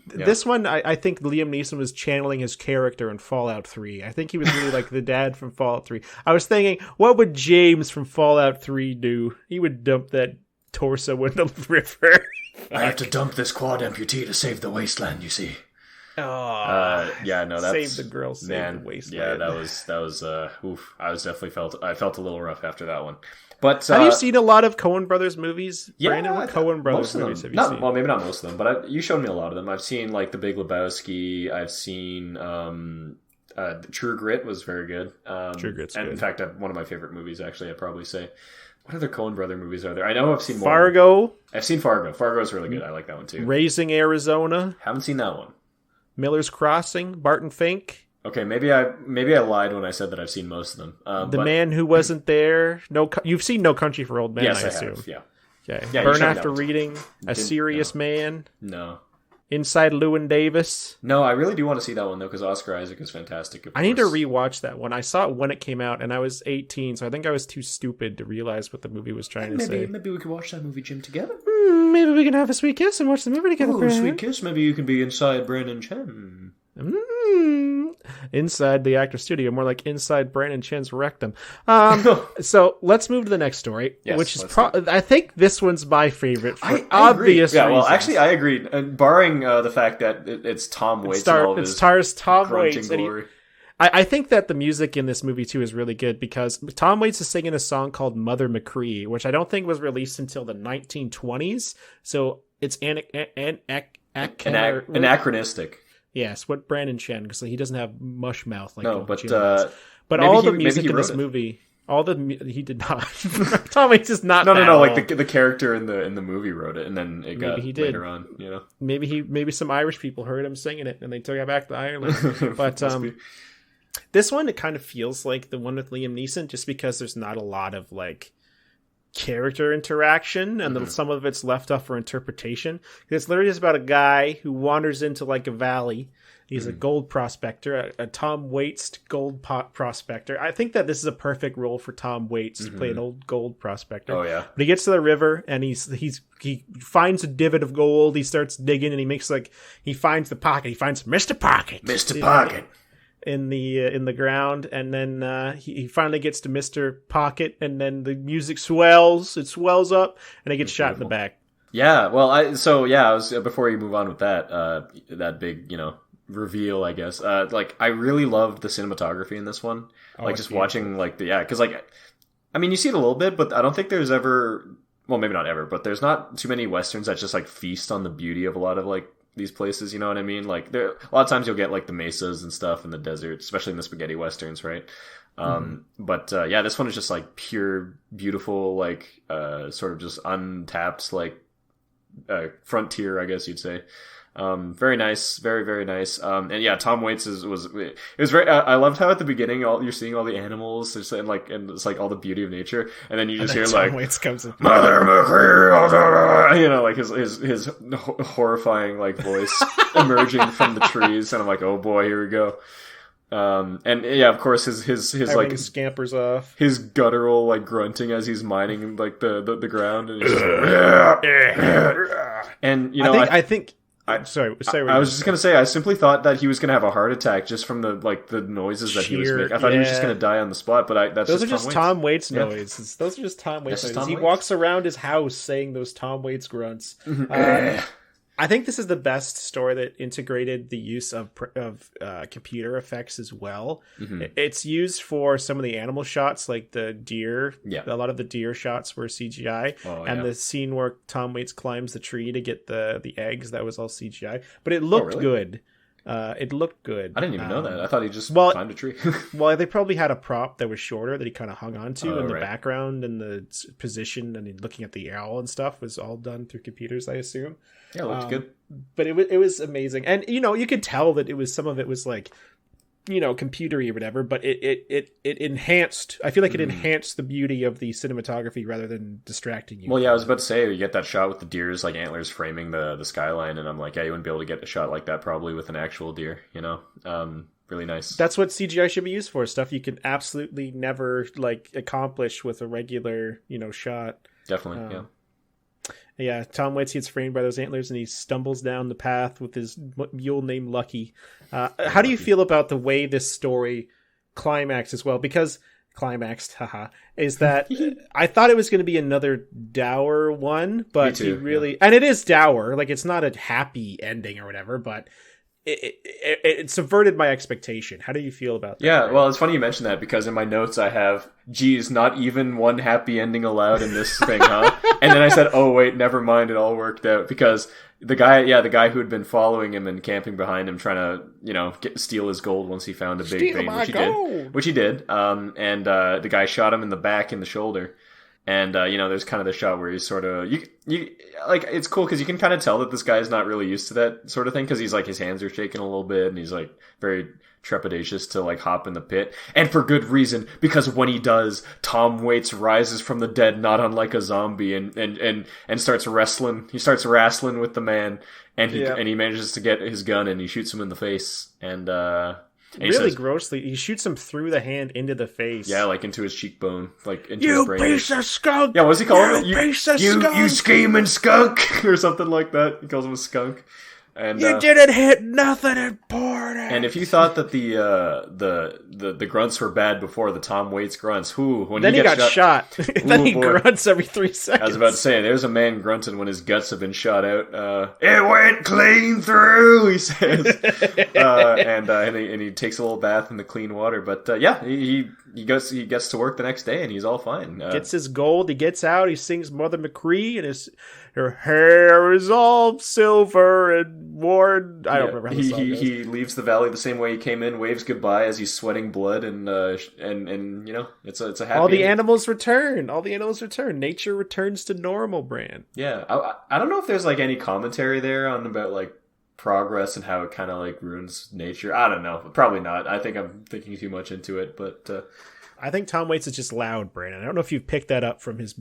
A: this one, I think Liam Neeson was channeling his character in Fallout 3. I think he was really like the dad from Fallout 3. I was thinking, what would James from Fallout 3 do? He would dump that torso in the river.
B: I have to dump this quad amputee to save the wasteland, you see.
A: That's
B: save
A: the girl, save the wasteland.
B: Yeah, that was oof. I felt a little rough after that one. But
A: have you seen a lot of Coen Brothers movies?
B: Yeah,
A: Brandon, what Coen Brothers movies have you seen?
B: Well, maybe not most of them, but you showed me a lot of them. I've seen like The Big Lebowski. I've seen True Grit was very good.
A: True Grit's good.
B: In fact, one of my favorite movies, actually, I'd probably say. What other Coen Brother movies are there? I know I've seen more.
A: Fargo.
B: I've seen Fargo. Fargo is really good. I like that one too.
A: Raising Arizona.
B: Haven't seen that one.
A: Miller's Crossing. Barton Fink.
B: Okay, maybe I lied when I said that I've seen most of them.
A: The Man Who Wasn't There. You've seen No Country for Old Men,
B: yes,
A: I assume.
B: Have, yeah.
A: Okay. Yeah, Burn After Reading. A Serious Man.
B: No.
A: Inside Llewyn Davis.
B: No, I really do want to see that one, though, because Oscar Isaac is fantastic.
A: I need to rewatch that one. I saw it when it came out, and I was 18, so I think I was too stupid to realize what the movie was trying to say.
B: Maybe we could watch that movie, Jim, together?
A: Maybe we can have a sweet kiss and watch the movie together.
B: Oh, sweet kiss. Maybe you can be inside Brandon Chen.
A: Inside the actor studio, more like inside Brandon Chen's rectum. So let's move to the next story, which is I think this one's my favorite for obvious reasons.
B: Yeah, well, actually, I agree. Barring the fact that it's Tom Waits and all of his
A: stars Tom Waits. I think that the music in this movie too is really good because Tom Waits is singing a song called Mother McCree, which I don't think was released until the 1920s. So it's
B: anachronistic.
A: Yes, what Brandon Chen, because he doesn't have mush mouth like
B: but
A: all the music in this movie, he did not. Tom Waits is not.
B: No. Like the character in the movie wrote it, and then it got later on. You know,
A: maybe some Irish people heard him singing it, and they took it back to Ireland. But this one, it kind of feels like the one with Liam Neeson, just because there's not a lot of like character interaction, and some of it's left up for interpretation. It's literally just about a guy who wanders into like a valley. He's a gold prospector, a Tom Waits gold prospector. I think that this is a perfect role for Tom Waits to play an old gold prospector.
B: Oh yeah.
A: But he gets to the river and he finds a divot of gold. He starts digging and he finds the pocket. He finds Mr. Pocket.
B: Mr. Pocket.
A: In the ground, and then he finally gets to Mr. Pocket, and then the music swells. It swells up, and he gets shot in the back.
B: Yeah, well, I was before you move on with that big reveal, I guess. I really loved the cinematography in this one. Watching because I mean, you see it a little bit, but I don't think there's ever, well, maybe not ever, but there's not too many westerns that just like feast on the beauty of a lot of like these places, you know what I mean? Like there, a lot of times you'll get like the mesas and stuff in the desert, especially in the spaghetti westerns, right? But this one is just like pure, beautiful, like sort of just untapped, like frontier, I guess you'd say. Very nice, very, very nice. And yeah, Tom Waits was very. I loved how at the beginning you're seeing all the animals and it's like all the beauty of nature, and then you just hear
A: Tom
B: like
A: Waits comes in.
B: Mother McCree, like his horrifying like voice emerging from the trees, and I'm like, oh boy, here we go. And yeah, of course his
A: everything
B: like
A: scampers off,
B: his guttural like grunting as he's mining like the ground, and he's just like, and
A: I think. I was
B: just gonna say, I simply thought that he was gonna have a heart attack just from the noises that he was making. I thought he was just gonna die on the spot, but those are just
A: Tom Waits noises. Those are just Tom Waits noises. He walks around his house saying those Tom Waits grunts. I think this is the best story that integrated the use of computer effects as well. It's used for some of the animal shots, like the deer. Yeah. A lot of the deer shots were CGI. The scene where Tom Waits climbs the tree to get the eggs, that was all CGI. But it looked good. It looked good.
B: I didn't even know that. I thought he just climbed a tree.
A: Well, they probably had a prop that was shorter that he kind of hung on to, and the background and the position and looking at the owl and stuff was all done through computers, I assume.
B: Yeah, it looked good.
A: But it was amazing. And, you could tell that some of it was like, computery or whatever, but it enhanced, I feel like it enhanced the beauty of the cinematography rather than distracting you.
B: Well, yeah, I was about to say, you get that shot with the deer's like antlers framing the skyline, and I'm like, yeah, you wouldn't be able to get a shot like that probably with an actual deer, really nice. That's
A: what CGI should be used for, stuff you can absolutely never like accomplish with a regular, shot.
B: Definitely, yeah.
A: Yeah, Tom Waits gets framed by those antlers, and he stumbles down the path with his mule named Lucky. How do you feel about the way this story climaxed as well? Because climaxed, is that I thought it was going to be another dour one, but he really, and it is dour. Like, it's not a happy ending or whatever, but it subverted my expectation. How do you feel about that?
B: Yeah, well, it's funny you mention that, because in my notes I have, geez, not even one happy ending allowed in this thing, huh? And then I said, oh wait, never mind, it all worked out, because the guy who had been following him and camping behind him, trying to steal his gold once he found a big vein, which he did, and the guy shot him in the back, in the shoulder. And, there's kind of the shot where he's sort of, you like, it's cool because you can kind of tell that this guy is not really used to that sort of thing, because he's like, his hands are shaking a little bit, and he's like very trepidatious to like hop in the pit. And for good reason, because when he does, Tom Waits rises from the dead, not unlike a zombie, and starts wrestling. He starts wrestling with the man, and he manages to get his gun, and he shoots him in the face, and
A: really grossly, he shoots him through the hand into the face.
B: Yeah, like into his cheekbone, like into his brain.
A: You piece of skunk!
B: Yeah, what's he calling it?
A: You piece of skunk!
B: You scheming skunk! Or something like that. He calls him a skunk. And
A: you didn't hit nothing important.
B: and if you thought that the grunts were bad before the Tom Waits grunts, when
A: then he got shot. Then he
B: boy.
A: grunts every 3 seconds.
B: I was about to say, there's a man grunting when his guts have been shot out. It went clean through, he says, and he takes a little bath in the clean water. But he gets to work the next day and he's all fine.
A: Gets his gold. He gets out. He sings Mother McCree, and her hair is all silver and worn. I don't remember how the song goes.
B: He leaves the valley the same way he came in, waves goodbye as he's sweating blood, and you know, it's a happy.
A: All the animals return. Nature returns to normal, Bran.
B: Yeah, I don't know if there's like any commentary there on about like progress and how it kind of like ruins nature. I don't know. Probably not. I think I'm thinking too much into it, but
A: I think Tom Waits is just loud, Brandon. I don't know if you've picked that up from his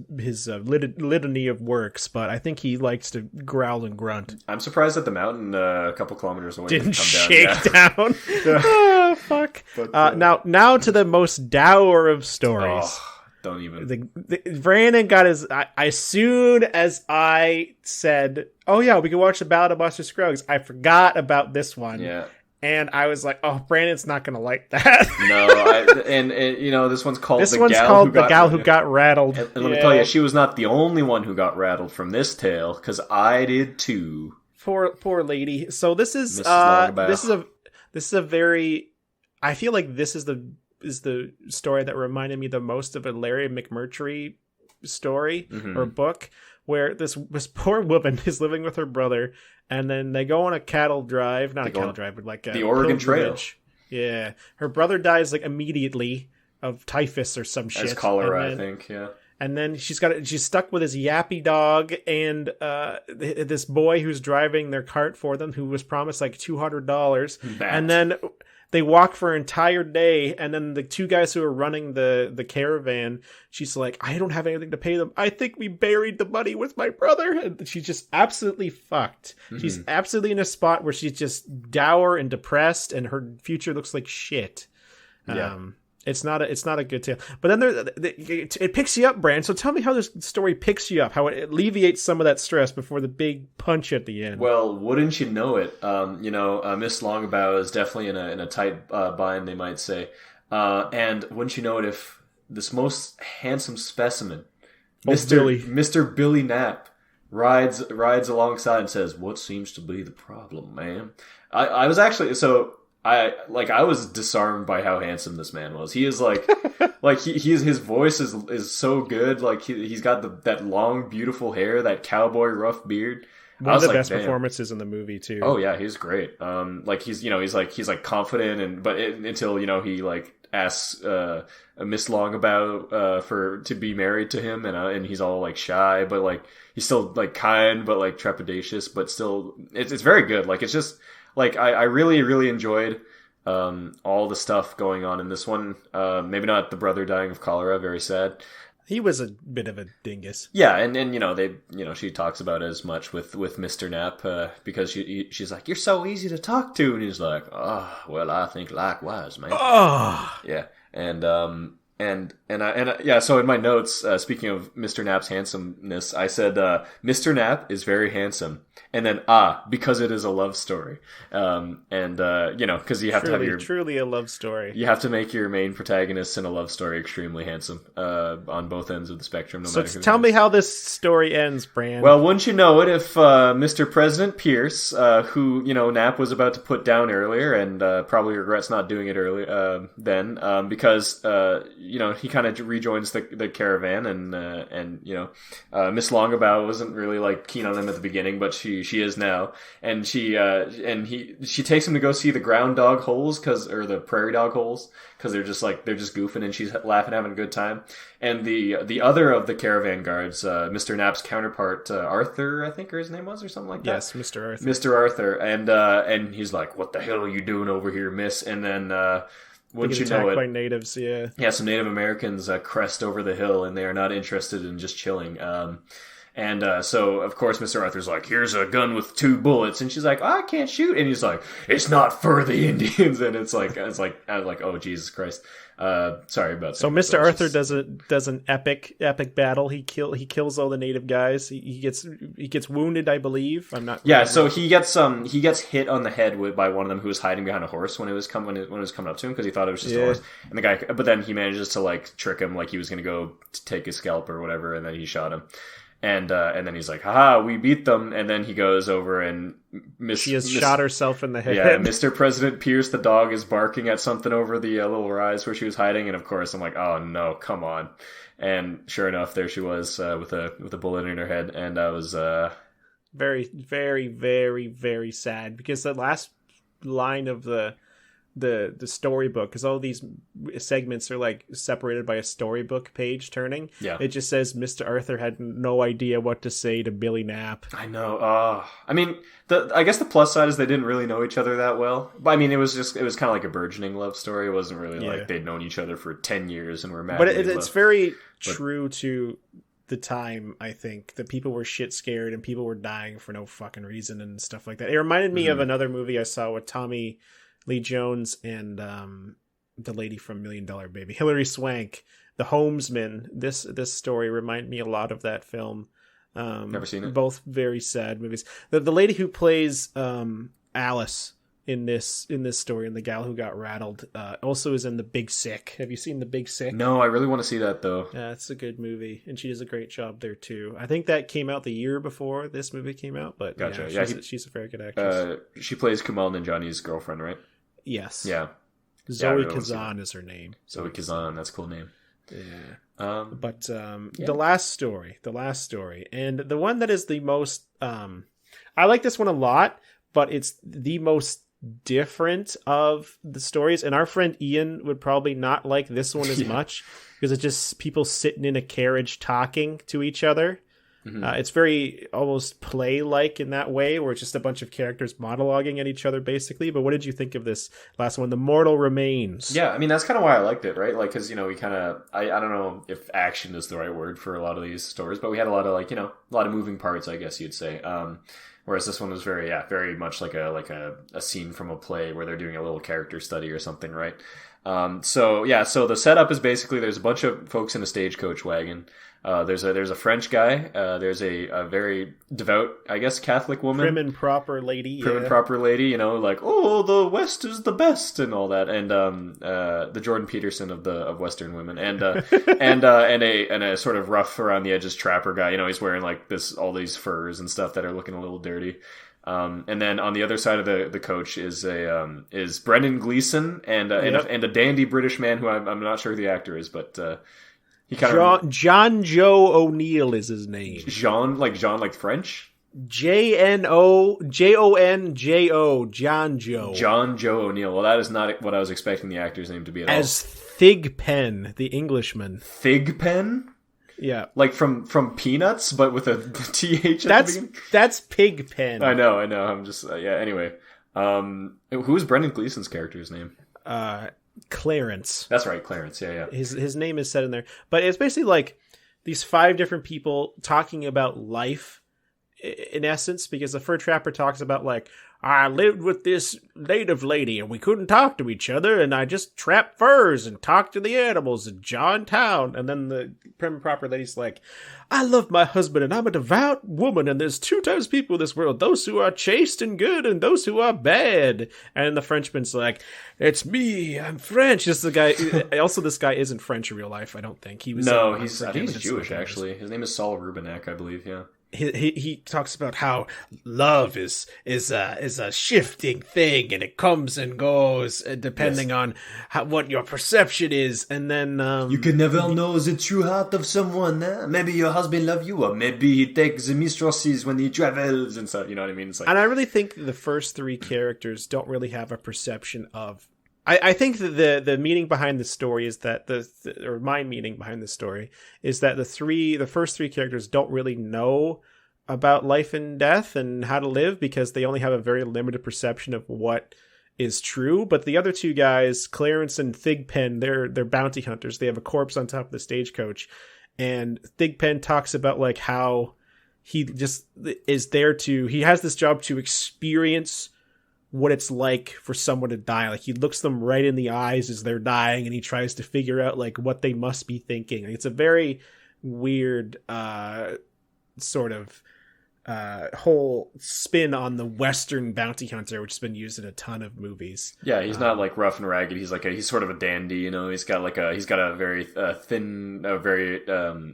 A: litany of works, but I think he likes to growl and grunt.
B: I'm surprised that the mountain a couple kilometers away
A: didn't
B: come
A: shake
B: down.
A: down. Oh, fuck. But, now to the most dour of stories.
B: Oh, don't even.
A: Brandon got his. As soon as I said, "Oh yeah, we can watch the Ballad of Buster Scruggs," I forgot about this one.
B: Yeah.
A: And I was like, "Oh, Brandon's not gonna like that."
B: No, and you know, this one's called
A: The Gal Who Got Rattled.
B: And let me tell you, she was not the only one who got rattled from this tale, because I did too.
A: Poor lady. So this is this is a very. I feel like this is the story that reminded me the most of a Larry McMurtry story or book, where this poor woman is living with her brother, and then they go on a cattle drive, not a cattle drive, but like
B: the Oregon Trail.
A: Yeah, her brother dies like immediately of typhus or some shit.
B: As cholera, I think. Yeah.
A: And then she's stuck with his yappy dog and this boy who's driving their cart for them, who was promised like $200. And then they walk for an entire day, and then the two guys who are running the caravan, she's like, I don't have anything to pay them. I think we buried the money with my brother. And she's just absolutely fucked. Mm-hmm. She's absolutely in a spot where she's just dour and depressed, and her future looks like shit.
B: Yeah.
A: It's not a good tale. But then it picks you up, Bran. So tell me how this story picks you up, how it alleviates some of that stress before the big punch at the end.
B: Well, wouldn't you know it? Miss Longabout is definitely in a tight bind, they might say. And wouldn't you know it if this most handsome specimen, Mr. Billy Knapp, rides alongside and says, "What seems to be the problem, ma'am?" I was actually I was disarmed by how handsome this man was. He is like, his voice is so good. Like he's got that long, beautiful hair, that cowboy rough beard.
A: One of the best performances in the movie too.
B: Oh yeah, he's great. He's confident until he like asks Miss Longabout to be married to him, and he's all like shy, but like he's still like kind, but like trepidatious, but still it's very good. Like it's just. Like, I really, really enjoyed all the stuff going on in this one. Maybe not the brother dying of cholera, very sad.
A: He was a bit of a dingus.
B: Yeah, and she talks about it as much with Mr. Knapp, because she's like, "You're so easy to talk to," and he's like, "Oh, well, I think likewise, man."
A: Oh.
B: Yeah, so in my notes, speaking of Mr. Knapp's handsomeness, I said, Mr. Knapp is very handsome. And then, because it is a love story. Because you have to have
A: truly a love story.
B: You have to make your main protagonist in a love story extremely handsome, on both ends of the spectrum.
A: So tell me how this story ends, Bran.
B: Well, wouldn't you know it if, Mr. President Pierce, who, Knapp was about to put down earlier, and, probably regrets not doing it earlier, because, he kind of rejoins the caravan, and Miss Longabout wasn't really like keen on him at the beginning, but she is now, and she takes him to go see the ground dog holes, or the prairie dog holes, because they're just goofing, and she's laughing, having a good time. And the other of the caravan guards, Mr. Knapp's counterpart, Arthur, I think his name was, or something like that.
A: Yes, Mr. Arthur.
B: Mr. Arthur, and he's like, "What the hell are you doing over here, miss?" And then wouldn't you know it?
A: By natives, yeah.
B: Yeah, some Native Americans crest over the hill, and they are not interested in just chilling. And so, of course, Mr. Arthur's like, here's a gun with 2 bullets. And she's like, oh, I can't shoot. And he's like, it's not for the Indians. And I was like, oh, Jesus Christ. Sorry about that.
A: So Mr. Arthur does an epic battle. He kills all the native guys. He gets wounded, I believe. I'm not.
B: Yeah, so he gets hit on the head by one of them who was hiding behind a horse when it was coming up to him because he thought it was just a horse. And the guy, but then he manages to like trick him, like he was going to go to take his scalp or whatever, and then he shot him. And then he's like, haha, we beat them. And then he goes over and
A: she has shot herself in the head.
B: Yeah, Mr. President Pierce, the dog, is barking at something over the little rise where she was hiding. And of course, I'm like, oh no, come on. And sure enough, there she was with a bullet in her head. And I was
A: very, very, very, very sad because the last line of the storybook, because all these segments are like separated by a storybook page turning.
B: Yeah,
A: it just says Mr. Arthur had no idea what to say to Billy Knapp.
B: I know. I mean, I guess the plus side is they didn't really know each other that well. But I mean, it was kind of like a burgeoning love story. It wasn't really like they'd known each other for 10 years and were mad.
A: But it's very true to the time. I think that people were shit scared and people were dying for no fucking reason and stuff like that. It reminded me of another movie I saw with Tommy Lee Jones and the lady from $1 Million Baby, Hilary Swank, The Homesman. This story reminded me a lot of that film.
B: Never seen it.
A: Both very sad movies. The lady who plays Alice in this story, and the gal who got rattled, also is in The Big Sick. Have you seen The Big Sick?
B: No, I really want to see that though.
A: Yeah, it's a good movie, and she does a great job there too. I think that came out the year before this movie came out, but
B: gotcha.
A: She's a very good actress.
B: She plays Kumail Nanjiani's girlfriend, right?
A: Yes.
B: Yeah.
A: Zoe Kazan is her name.
B: Zoe Kazan, that's a cool name.
A: Yeah. The last story, and the one that is the most, I like this one a lot, but it's the most different of the stories. And our friend Ian would probably not like this one as much because it's just people sitting in a carriage talking to each other. Mm-hmm. It's very almost play-like in that way, where it's just a bunch of characters monologuing at each other, basically. But what did you think of this last one, The Mortal Remains?
B: Yeah, I mean, that's kind of why I liked it, right? Like, because, we kind of, I don't know if action is the right word for a lot of these stories, but we had a lot of, a lot of moving parts, I guess you'd say. Whereas this one was very much like a scene from a play where they're doing a little character study or something, right? So the setup is basically there's a bunch of folks in a stagecoach wagon. There's a French guy. There's a very devout, I guess, Catholic woman.
A: Prim and proper lady.
B: Like, oh, the West is the best and all that. And the Jordan Peterson of Western women. And a sort of rough around the edges trapper guy. He's wearing like all these furs and stuff that are looking a little dirty. And then on the other side of the coach is Brendan Gleeson and a dandy British man who I'm not sure who the actor is, but he kind of
A: John Joe O'Neill is his name.
B: Jean like French.
A: JNOJONJO John Joe.
B: John Joe O'Neill. Well, that is not what I was expecting the actor's name to be at all.
A: As Thigpen, the Englishman.
B: Thigpen?
A: Yeah,
B: like from Peanuts, but with a TH.
A: That's Pigpen.
B: I know. I'm just Anyway, who's Brendan Gleeson's character's name?
A: Clarence.
B: That's right, Clarence. Yeah.
A: His name is said in there, but it's basically like these 5 different people talking about life, in essence, because the fur trapper talks about like, I lived with this native lady and we couldn't talk to each other and I just trapped furs and talked to the animals in John Town. And then the prim and proper lady's like, I love my husband and I'm a devout woman and there's 2 types of people in this world, those who are chaste and good and those who are bad. And the Frenchman's like, it's me, I'm French. This guy isn't French in real life, I don't think. I think he's
B: Jewish, actually. His name is Saul Rubinek, I believe, yeah.
A: He talks about how love is a shifting thing and it comes and goes depending on what your perception is, and then
B: you can never know the true heart of someone. Maybe your husband loves you, or maybe he takes the mistresses when he travels and stuff. You know what I mean? It's like,
A: and I really think the first 3 characters don't really have a perception of. I think that the meaning behind the story is that or my meaning behind the story is that the first 3 characters don't really know about life and death and how to live because they only have a very limited perception of what is true. But the other 2 guys, Clarence and Thigpen, they're bounty hunters. They have a corpse on top of the stagecoach, and Thigpen talks about like how he just is there he has this job to experience what it's like for someone to die. Like, he looks them right in the eyes as they're dying, and he tries to figure out like what they must be thinking. It's a very weird sort of whole spin on the Western bounty hunter, which has been used in a ton of movies.
B: Yeah, he's not like rough and ragged. He's he's sort of a dandy, you know. He's got a very thin, very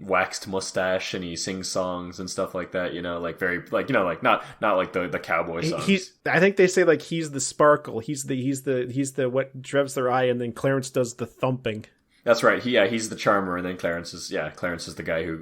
B: waxed mustache, and he sings songs and stuff like that. You know, like very like, you know, like not like the cowboy songs.
A: I think they say like he's the sparkle. He's the what revs their eye, and then Clarence does the thumping.
B: That's right. He's the charmer, and then Clarence is the guy who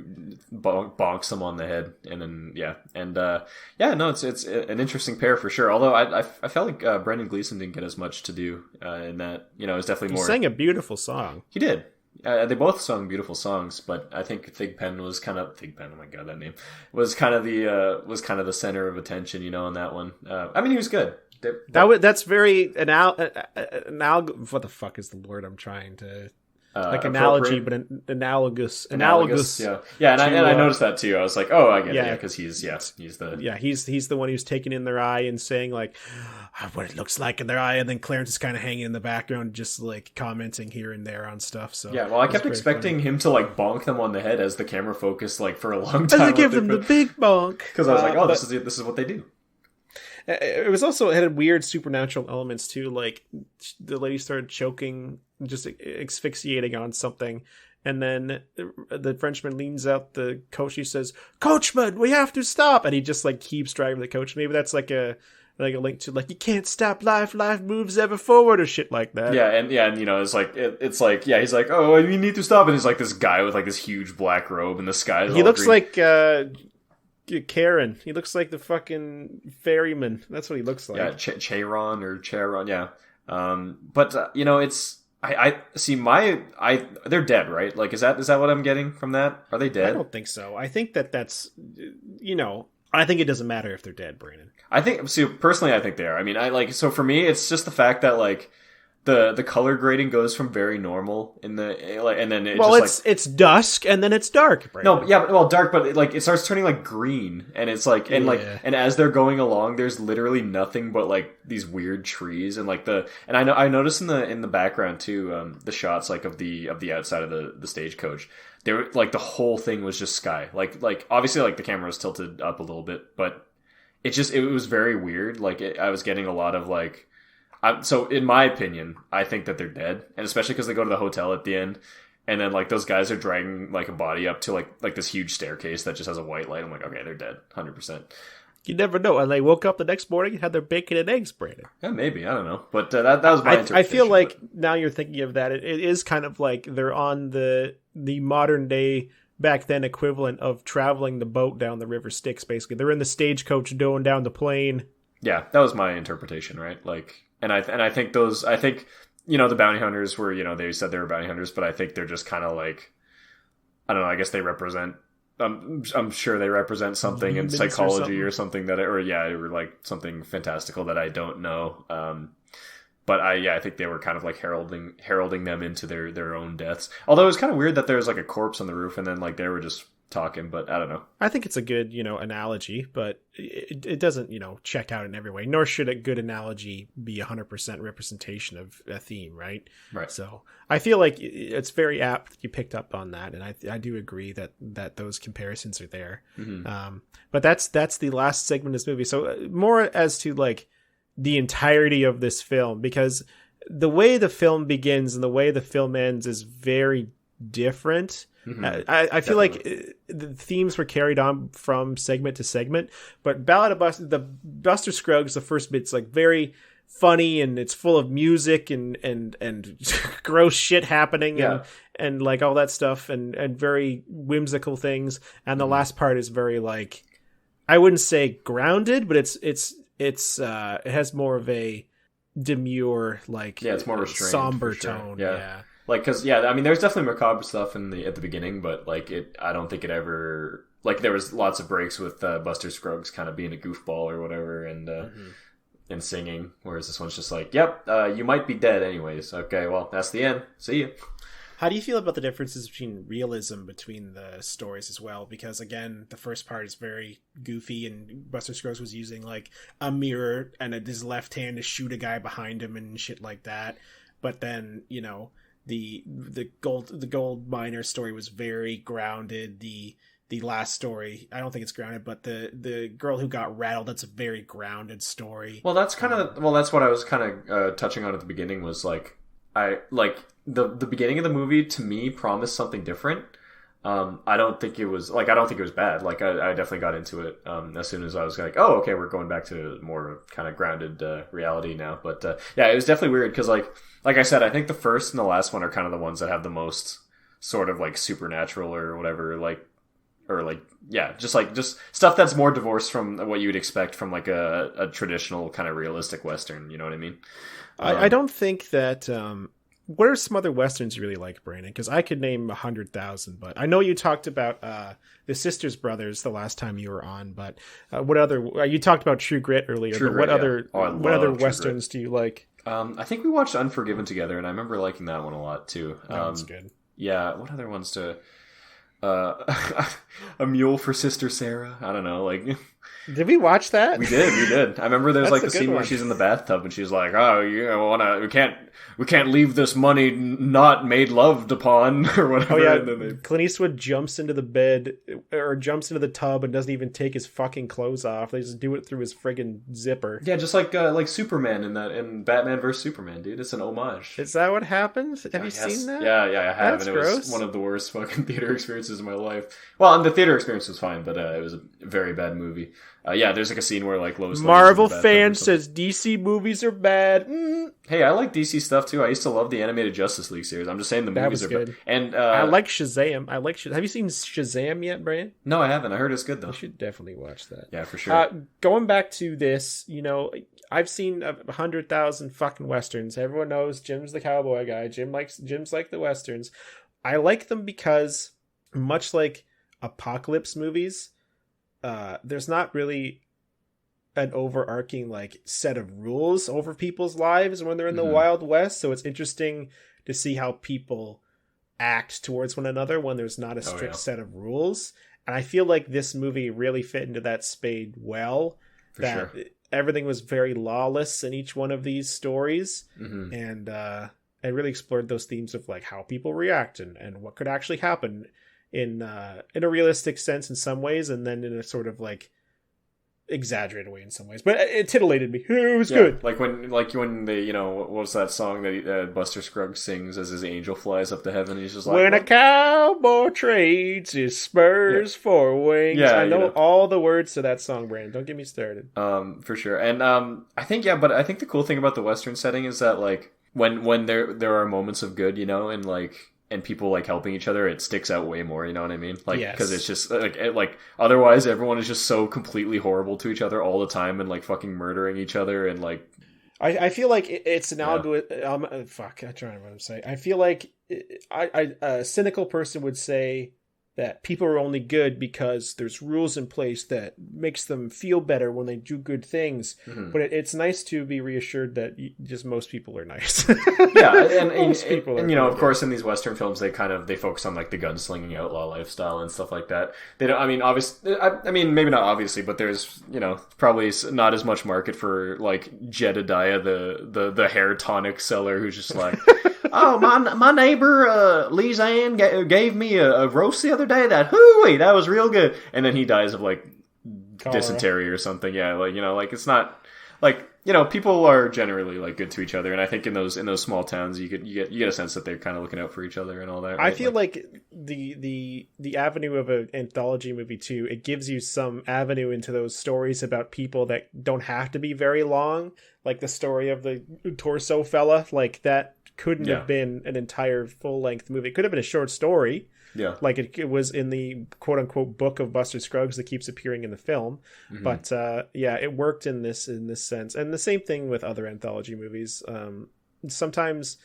B: bonks him on the head, and then it's an interesting pair for sure. Although I felt like Brendan Gleeson didn't get as much to do in that. You know, it was definitely more.
A: He sang a beautiful song.
B: He did. They both sung beautiful songs, but I think Thigpen was kind of Thigpen. Oh my god, that name was kind of the center of attention. You know, on that one. I mean, he was good.
A: That's very what the fuck is the word I'm trying to. Like analogy, but analogous.
B: Yeah. And I noticed that too. I was like, oh, I get it. Because he's
A: the one who's taking in their eye and saying like what it looks like in their eye, and then Clarence is kind of hanging in the background, just like commenting here and there on stuff. So
B: yeah, well, I kept expecting him to like bonk them on the head as the camera focused like for a long time.
A: As give them the big bonk,
B: because I was like, oh, this is what they do.
A: It was also, it had weird supernatural elements too. Like the lady started choking, just asphyxiating on something, and then the Frenchman leans out the coach. He says, "Coachman, we have to stop!" And he just like keeps driving the coach. Maybe that's like a link to like, you can't stop life moves ever forward, or shit like that.
B: Yeah, and you know, he's like, he's like, oh, you need to stop, and he's like this guy with like this huge black robe, and the sky.
A: He looks green. Like Karen. He looks like the fucking ferryman. That's what he looks like.
B: Yeah, Charon. Yeah. But you know, it's I see they're dead, right? Like, is that what I'm getting from that? Are they dead?
A: I don't think so. I think that's, you know, I think it doesn't matter if they're dead, Brandon.
B: Personally, I think they are. I mean, so for me, it's just the fact that like the color grading goes from very normal in the like, and then
A: it's dusk and then it's dark. Brandon.
B: No, yeah, well, dark, but it starts turning like green, and it's like, and and as they're going along, there's literally nothing but like these weird trees, and like I noticed in the background too, the shots like of the outside of the stagecoach. They were like, the whole thing was just sky, like obviously like the camera was tilted up a little bit, but it was very weird. Like I was getting a lot of like. So in my opinion, I think that they're dead, and especially because they go to the hotel at the end, and then like those guys are dragging like a body up to like this huge staircase that just has a white light. I'm like, okay, they're dead, 100%.
A: You never know. And they woke up the next morning and had their bacon and eggs, Brandon.
B: Yeah, maybe, I don't know, but that was my interpretation.
A: I feel like now you're thinking of that, it is kind of like they're on the modern day, back then equivalent of traveling the boat down the River Styx. Basically, they're in the stagecoach going down the plain.
B: Yeah, that was my interpretation, right? Like. And I think you know, the bounty hunters were, you know, they said they were bounty hunters, but I think they're just kind of like, I don't know, I guess they represent, I'm sure they represent something in psychology or something or like something fantastical that I don't know. But I think they were kind of like heralding them into their own deaths. Although it was kind of weird that there was like a corpse on the roof, and then like they were just talking, but I don't know.
A: I think it's a good, you know, analogy, but it doesn't, you know, check out in every way, nor should a good analogy be 100% representation of a theme, right?
B: Right.
A: So I feel like it's very apt that you picked up on that, and I do agree that those comparisons are there. Mm-hmm. But that's the last segment of this movie. So more as to like the entirety of this film, because the way the film begins and the way the film ends is very different. Mm-hmm. I feel like the themes were carried on from segment to segment, but Ballad of the Buster Scruggs, the first bit's like very funny, and it's full of music and gross shit happening, and like all that stuff, and very whimsical things. And the last part is very like, I wouldn't say grounded, but it has more of a demure, like,
B: it's more restrained,
A: somber
B: sure.
A: tone.
B: Yeah. Like, because, I mean, there's definitely macabre stuff at the beginning, but, like, I don't think it ever, like, there was lots of breaks with Buster Scruggs kind of being a goofball or whatever, and singing, whereas this one's just like, yep, you might be dead anyways. Okay, well, that's the end. See you.
C: How do you feel about the differences between realism between the stories as well? Because again, the first part is very goofy, and Buster Scruggs was using like a mirror and his left hand to shoot a guy behind him and shit like that. But then, you know, the gold miner story was very grounded. The last story, I don't think it's grounded, but the girl who got rattled, that's a very grounded story.
B: Well, that's that's what I was kind of touching on at the beginning. Was like the beginning of the movie to me promised something different. I don't think it was bad. Like I definitely got into it as soon as I was like, oh, okay, we're going back to more kind of grounded reality now. But yeah, it was definitely weird because like I said, I think the first and the last one are kind of the ones that have the most sort of like supernatural or whatever, like, or like, yeah, just stuff that's more divorced from what you would expect from like a traditional kind of realistic Western. You know what I mean?
C: I don't think that. What are some other Westerns you really like, Brandon? Because I could name 100,000, but I know you talked about the Sisters Brothers the last time you were on. But what other? You talked about True Grit earlier.
B: True
C: but
B: Grit,
C: what other Westerns do you like?
B: I think we watched Unforgiven together, and I remember liking that one a lot too.
C: That one's good.
B: Yeah, what other ones to? A Mule for Sister Sarah. I don't know, like.
C: Did we watch that?
B: We did. I remember there's like the scene where
C: one.
B: she's in the bathtub and she's like, "Oh, we can't leave this money not made loved upon," or whatever.
C: Oh yeah,
B: and then
C: Clint Eastwood jumps into the bed or jumps into the tub and doesn't even take his fucking clothes off. They just do it through his friggin' zipper.
B: Yeah, just like Superman in Batman vs Superman, dude. It's an homage.
C: Is that what happens? Have you seen that?
B: Yeah, I have.
C: That's
B: and it
C: gross.
B: was one of the worst fucking theater experiences of my life. Well, and the theater experience was fine, but it was a very bad movie. Yeah, there's like a scene where like Lois.
C: Marvel fan says DC movies are bad.
B: Hey, I like DC stuff too. I used to love the animated Justice League series. I'm just saying the movies are
C: good.
B: bad. And
C: I like Shazam. Have you seen Shazam yet, Brian?
B: No, I haven't. I heard it's good though.
C: You should definitely watch that.
B: Yeah, for sure.
C: Going back to this, you know, I've seen 100,000 fucking westerns. Everyone knows Jim's the cowboy guy. Jim's like the westerns. I like them because, much like apocalypse movies, there's not really an overarching like set of rules over people's lives when they're in the Wild West. So it's interesting to see how people act towards one another when there's not a strict set of rules. And I feel like this movie really fit into that spade well.
B: For sure.
C: Everything was very lawless in each one of these stories. And it really explored those themes of like how people react and what could actually happen in a realistic sense in some ways, and then in a sort of like exaggerated way in some ways. But it titillated me. It was good.
B: Like when they, you know, what was that song that Buster Scruggs sings as his angel flies up to heaven? He's just like,
C: when a cowboy trades his spurs for wings.
B: Yeah,
C: I know all the words to that song, Brandon. Don't get me started.
B: For sure. And I think the cool thing about the Western setting is that like when there are moments of good, you know, and people like helping each other, it sticks out way more. You know what I mean? Like, because it's just like otherwise everyone is just so completely horrible to each other all the time and like fucking murdering each other and like.
C: I feel like it's an algorithm. Fuck, I'm trying to remember what I'm saying. I feel like a cynical person would say that people are only good because there's rules in place that makes them feel better when they do good things. But it's nice to be reassured that just most people are nice.
B: Yeah, and you know, of course, in these Western films, they focus on like the gunslinging outlaw lifestyle and stuff like that. They don't. I mean, obviously, I mean, maybe not obviously, but there's, you know, probably not as much market for like Jedediah, the hair tonic seller, who's just like. Oh, my neighbor, Lise-Ann, gave me a roast the other day. That was real good. And then he dies of like dysentery or something. Yeah, like, you know, like it's not like, you know, people are generally like good to each other, and I think in those small towns you get a sense that they're kind of looking out for each other and all that. Right?
C: I feel like the avenue of an anthology movie too, it gives you some avenue into those stories about people that don't have to be very long, like the story of the torso fella, like that couldn't have been an entire full-length movie. It could have been a short story.
B: Yeah.
C: Like it was in the quote-unquote book of Buster Scruggs that keeps appearing in the film. But it worked in this sense. And the same thing with other anthology movies. Sometimes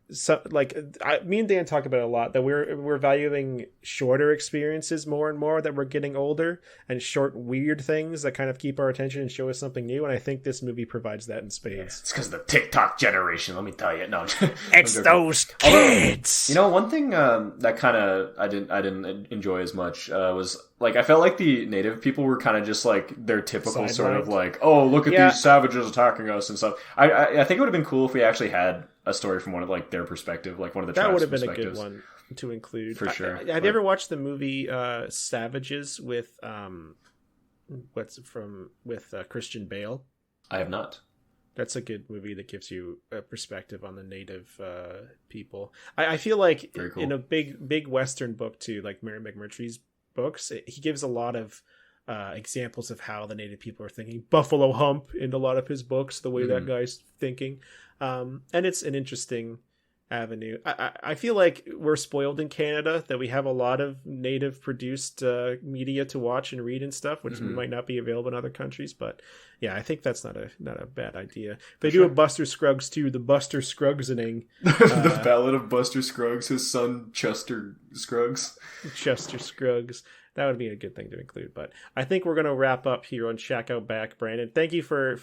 C: me and Dan talk about it a lot, that we're valuing shorter experiences more and more that we're getting older, and short weird things that kind of keep our attention and show us something new. And I think this movie provides that in spades.
B: It's because of the TikTok generation. Let me tell you, no,
C: it's those kids.
B: You know, one thing that kind of I didn't enjoy as much was like, I felt like the native people were kind of just like their typical sort of like, oh, look at these savages attacking us and stuff. I think it would have been cool if we actually had a story from one of like their perspective, like one of the tribes'
C: that would have been a good one to include
B: for sure.
C: Have you ever watched the movie Savages with Christian Bale?
B: I have not.
C: That's a good movie that gives you a perspective on the native people. I feel like cool. In a big Western book too, like Mary McMurtry's books, he gives a lot of examples of how the native people are thinking. Buffalo Hump in a lot of his books, the way that guy's thinking. And it's an interesting avenue. I feel like we're spoiled in Canada that we have a lot of native produced media to watch and read and stuff, which might not be available in other countries. But yeah, I think that's not a bad idea. They do a Buster Scruggs too, the Buster Scruggsening.
B: The Ballad of Buster Scruggs, his son Chester Scruggs.
C: Chester Scruggs. That would be a good thing to include. But I think we're going to wrap up here on Shack Out Back, Brandon. Thank you for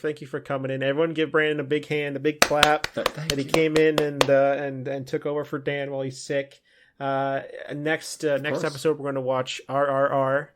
C: coming in. Everyone give Brandon a big hand, a big clap that he came in and took over for Dan while he's sick. Next episode, we're going to watch RRR,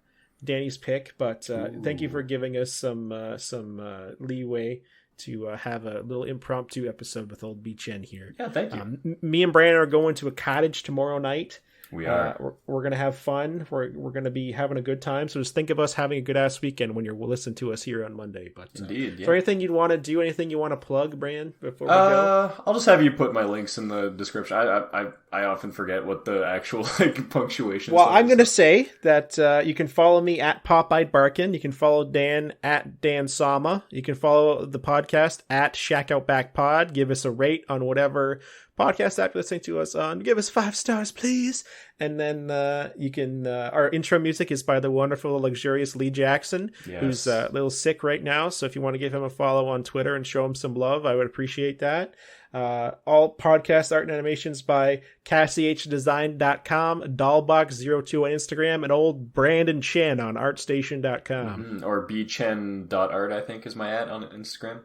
C: Danny's pick. But thank you for giving us some leeway to have a little impromptu episode with old B-Chen here.
B: Yeah, thank you.
C: Me and Brandon are going to a cottage tomorrow night.
B: We are.
C: We're going to have fun. We're going to be having a good time. So just think of us having a good ass weekend when you're listening to us here on Monday. But
B: indeed,
C: is there anything you'd want to do? Anything you want to plug, Bran, before we go?
B: I'll just have you put my links in the description. I often forget what the actual like punctuation.
C: Well, I'm going to say that you can follow me at Popeye Barkin. You can follow Dan at Dan Sama. You can follow the podcast at Shack Out Back Pod. Give us a rate on whatever podcast app you're listening to us on. Give us 5 stars, please. And then you can our intro music is by the wonderful, luxurious Lee Jackson, who's a little sick right now. So if you want to give him a follow on Twitter and show him some love, I would appreciate that. All podcast art and animations by CassieHDesign.com, Dollbox02 on Instagram, and old Brandon Chen on ArtStation.com.
B: Or bchen.art, I think, is my at on Instagram.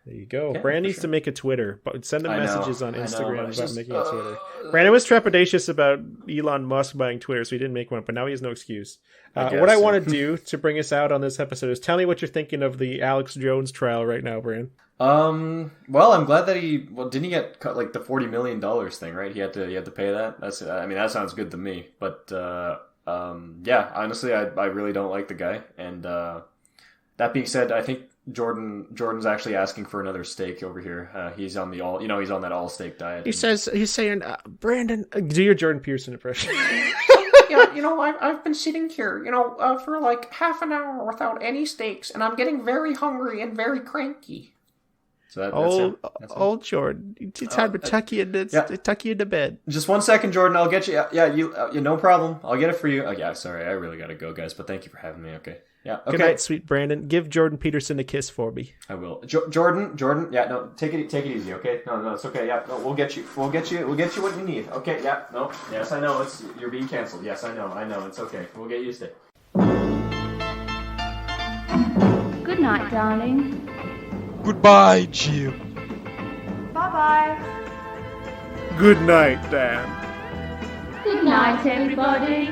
C: There you go. Brandon needs to make a Twitter, but send him messages on Instagram about making a Twitter. Brandon was trepidatious about Elon Musk buying Twitter, so he didn't make one, but now he has no excuse. What I want to do to bring us out on this episode is tell me what you're thinking of the Alex Jones trial right now, Brandon.
B: Well, I'm glad that didn't he get cut, like the $40 million thing, right? He had to pay that. That sounds good to me. But yeah, honestly, I really don't like the guy. And that being said, I think Jordan's actually asking for another steak over here. He's on he's on that all steak diet.
C: He's saying, Brandon, do your Jordan Peterson impression.
D: Yeah, I've been sitting here, for like half an hour without any steaks, and I'm getting very hungry and very cranky.
B: So
C: old Jordan, it's time to tuck you into bed.
B: Just 1 second, Jordan. I'll get you. You no problem. I'll get it for you. Yeah, sorry, I really gotta go, guys. But thank you for having me. Okay. Yeah. Okay.
C: Good night, sweet Brandon. Give Jordan Peterson a kiss for me.
B: I will. Jordan. Yeah. No. Take it easy. Okay. No. It's okay. Yeah. No. We'll get you what you need. Okay. Yeah. No. Yes, I know. You're being canceled. Yes, I know. It's okay. We'll get you a steak.
E: Good night, darling.
F: Goodbye, Jim.
E: Bye-bye.
C: Good night, Dan.
E: Good night, everybody.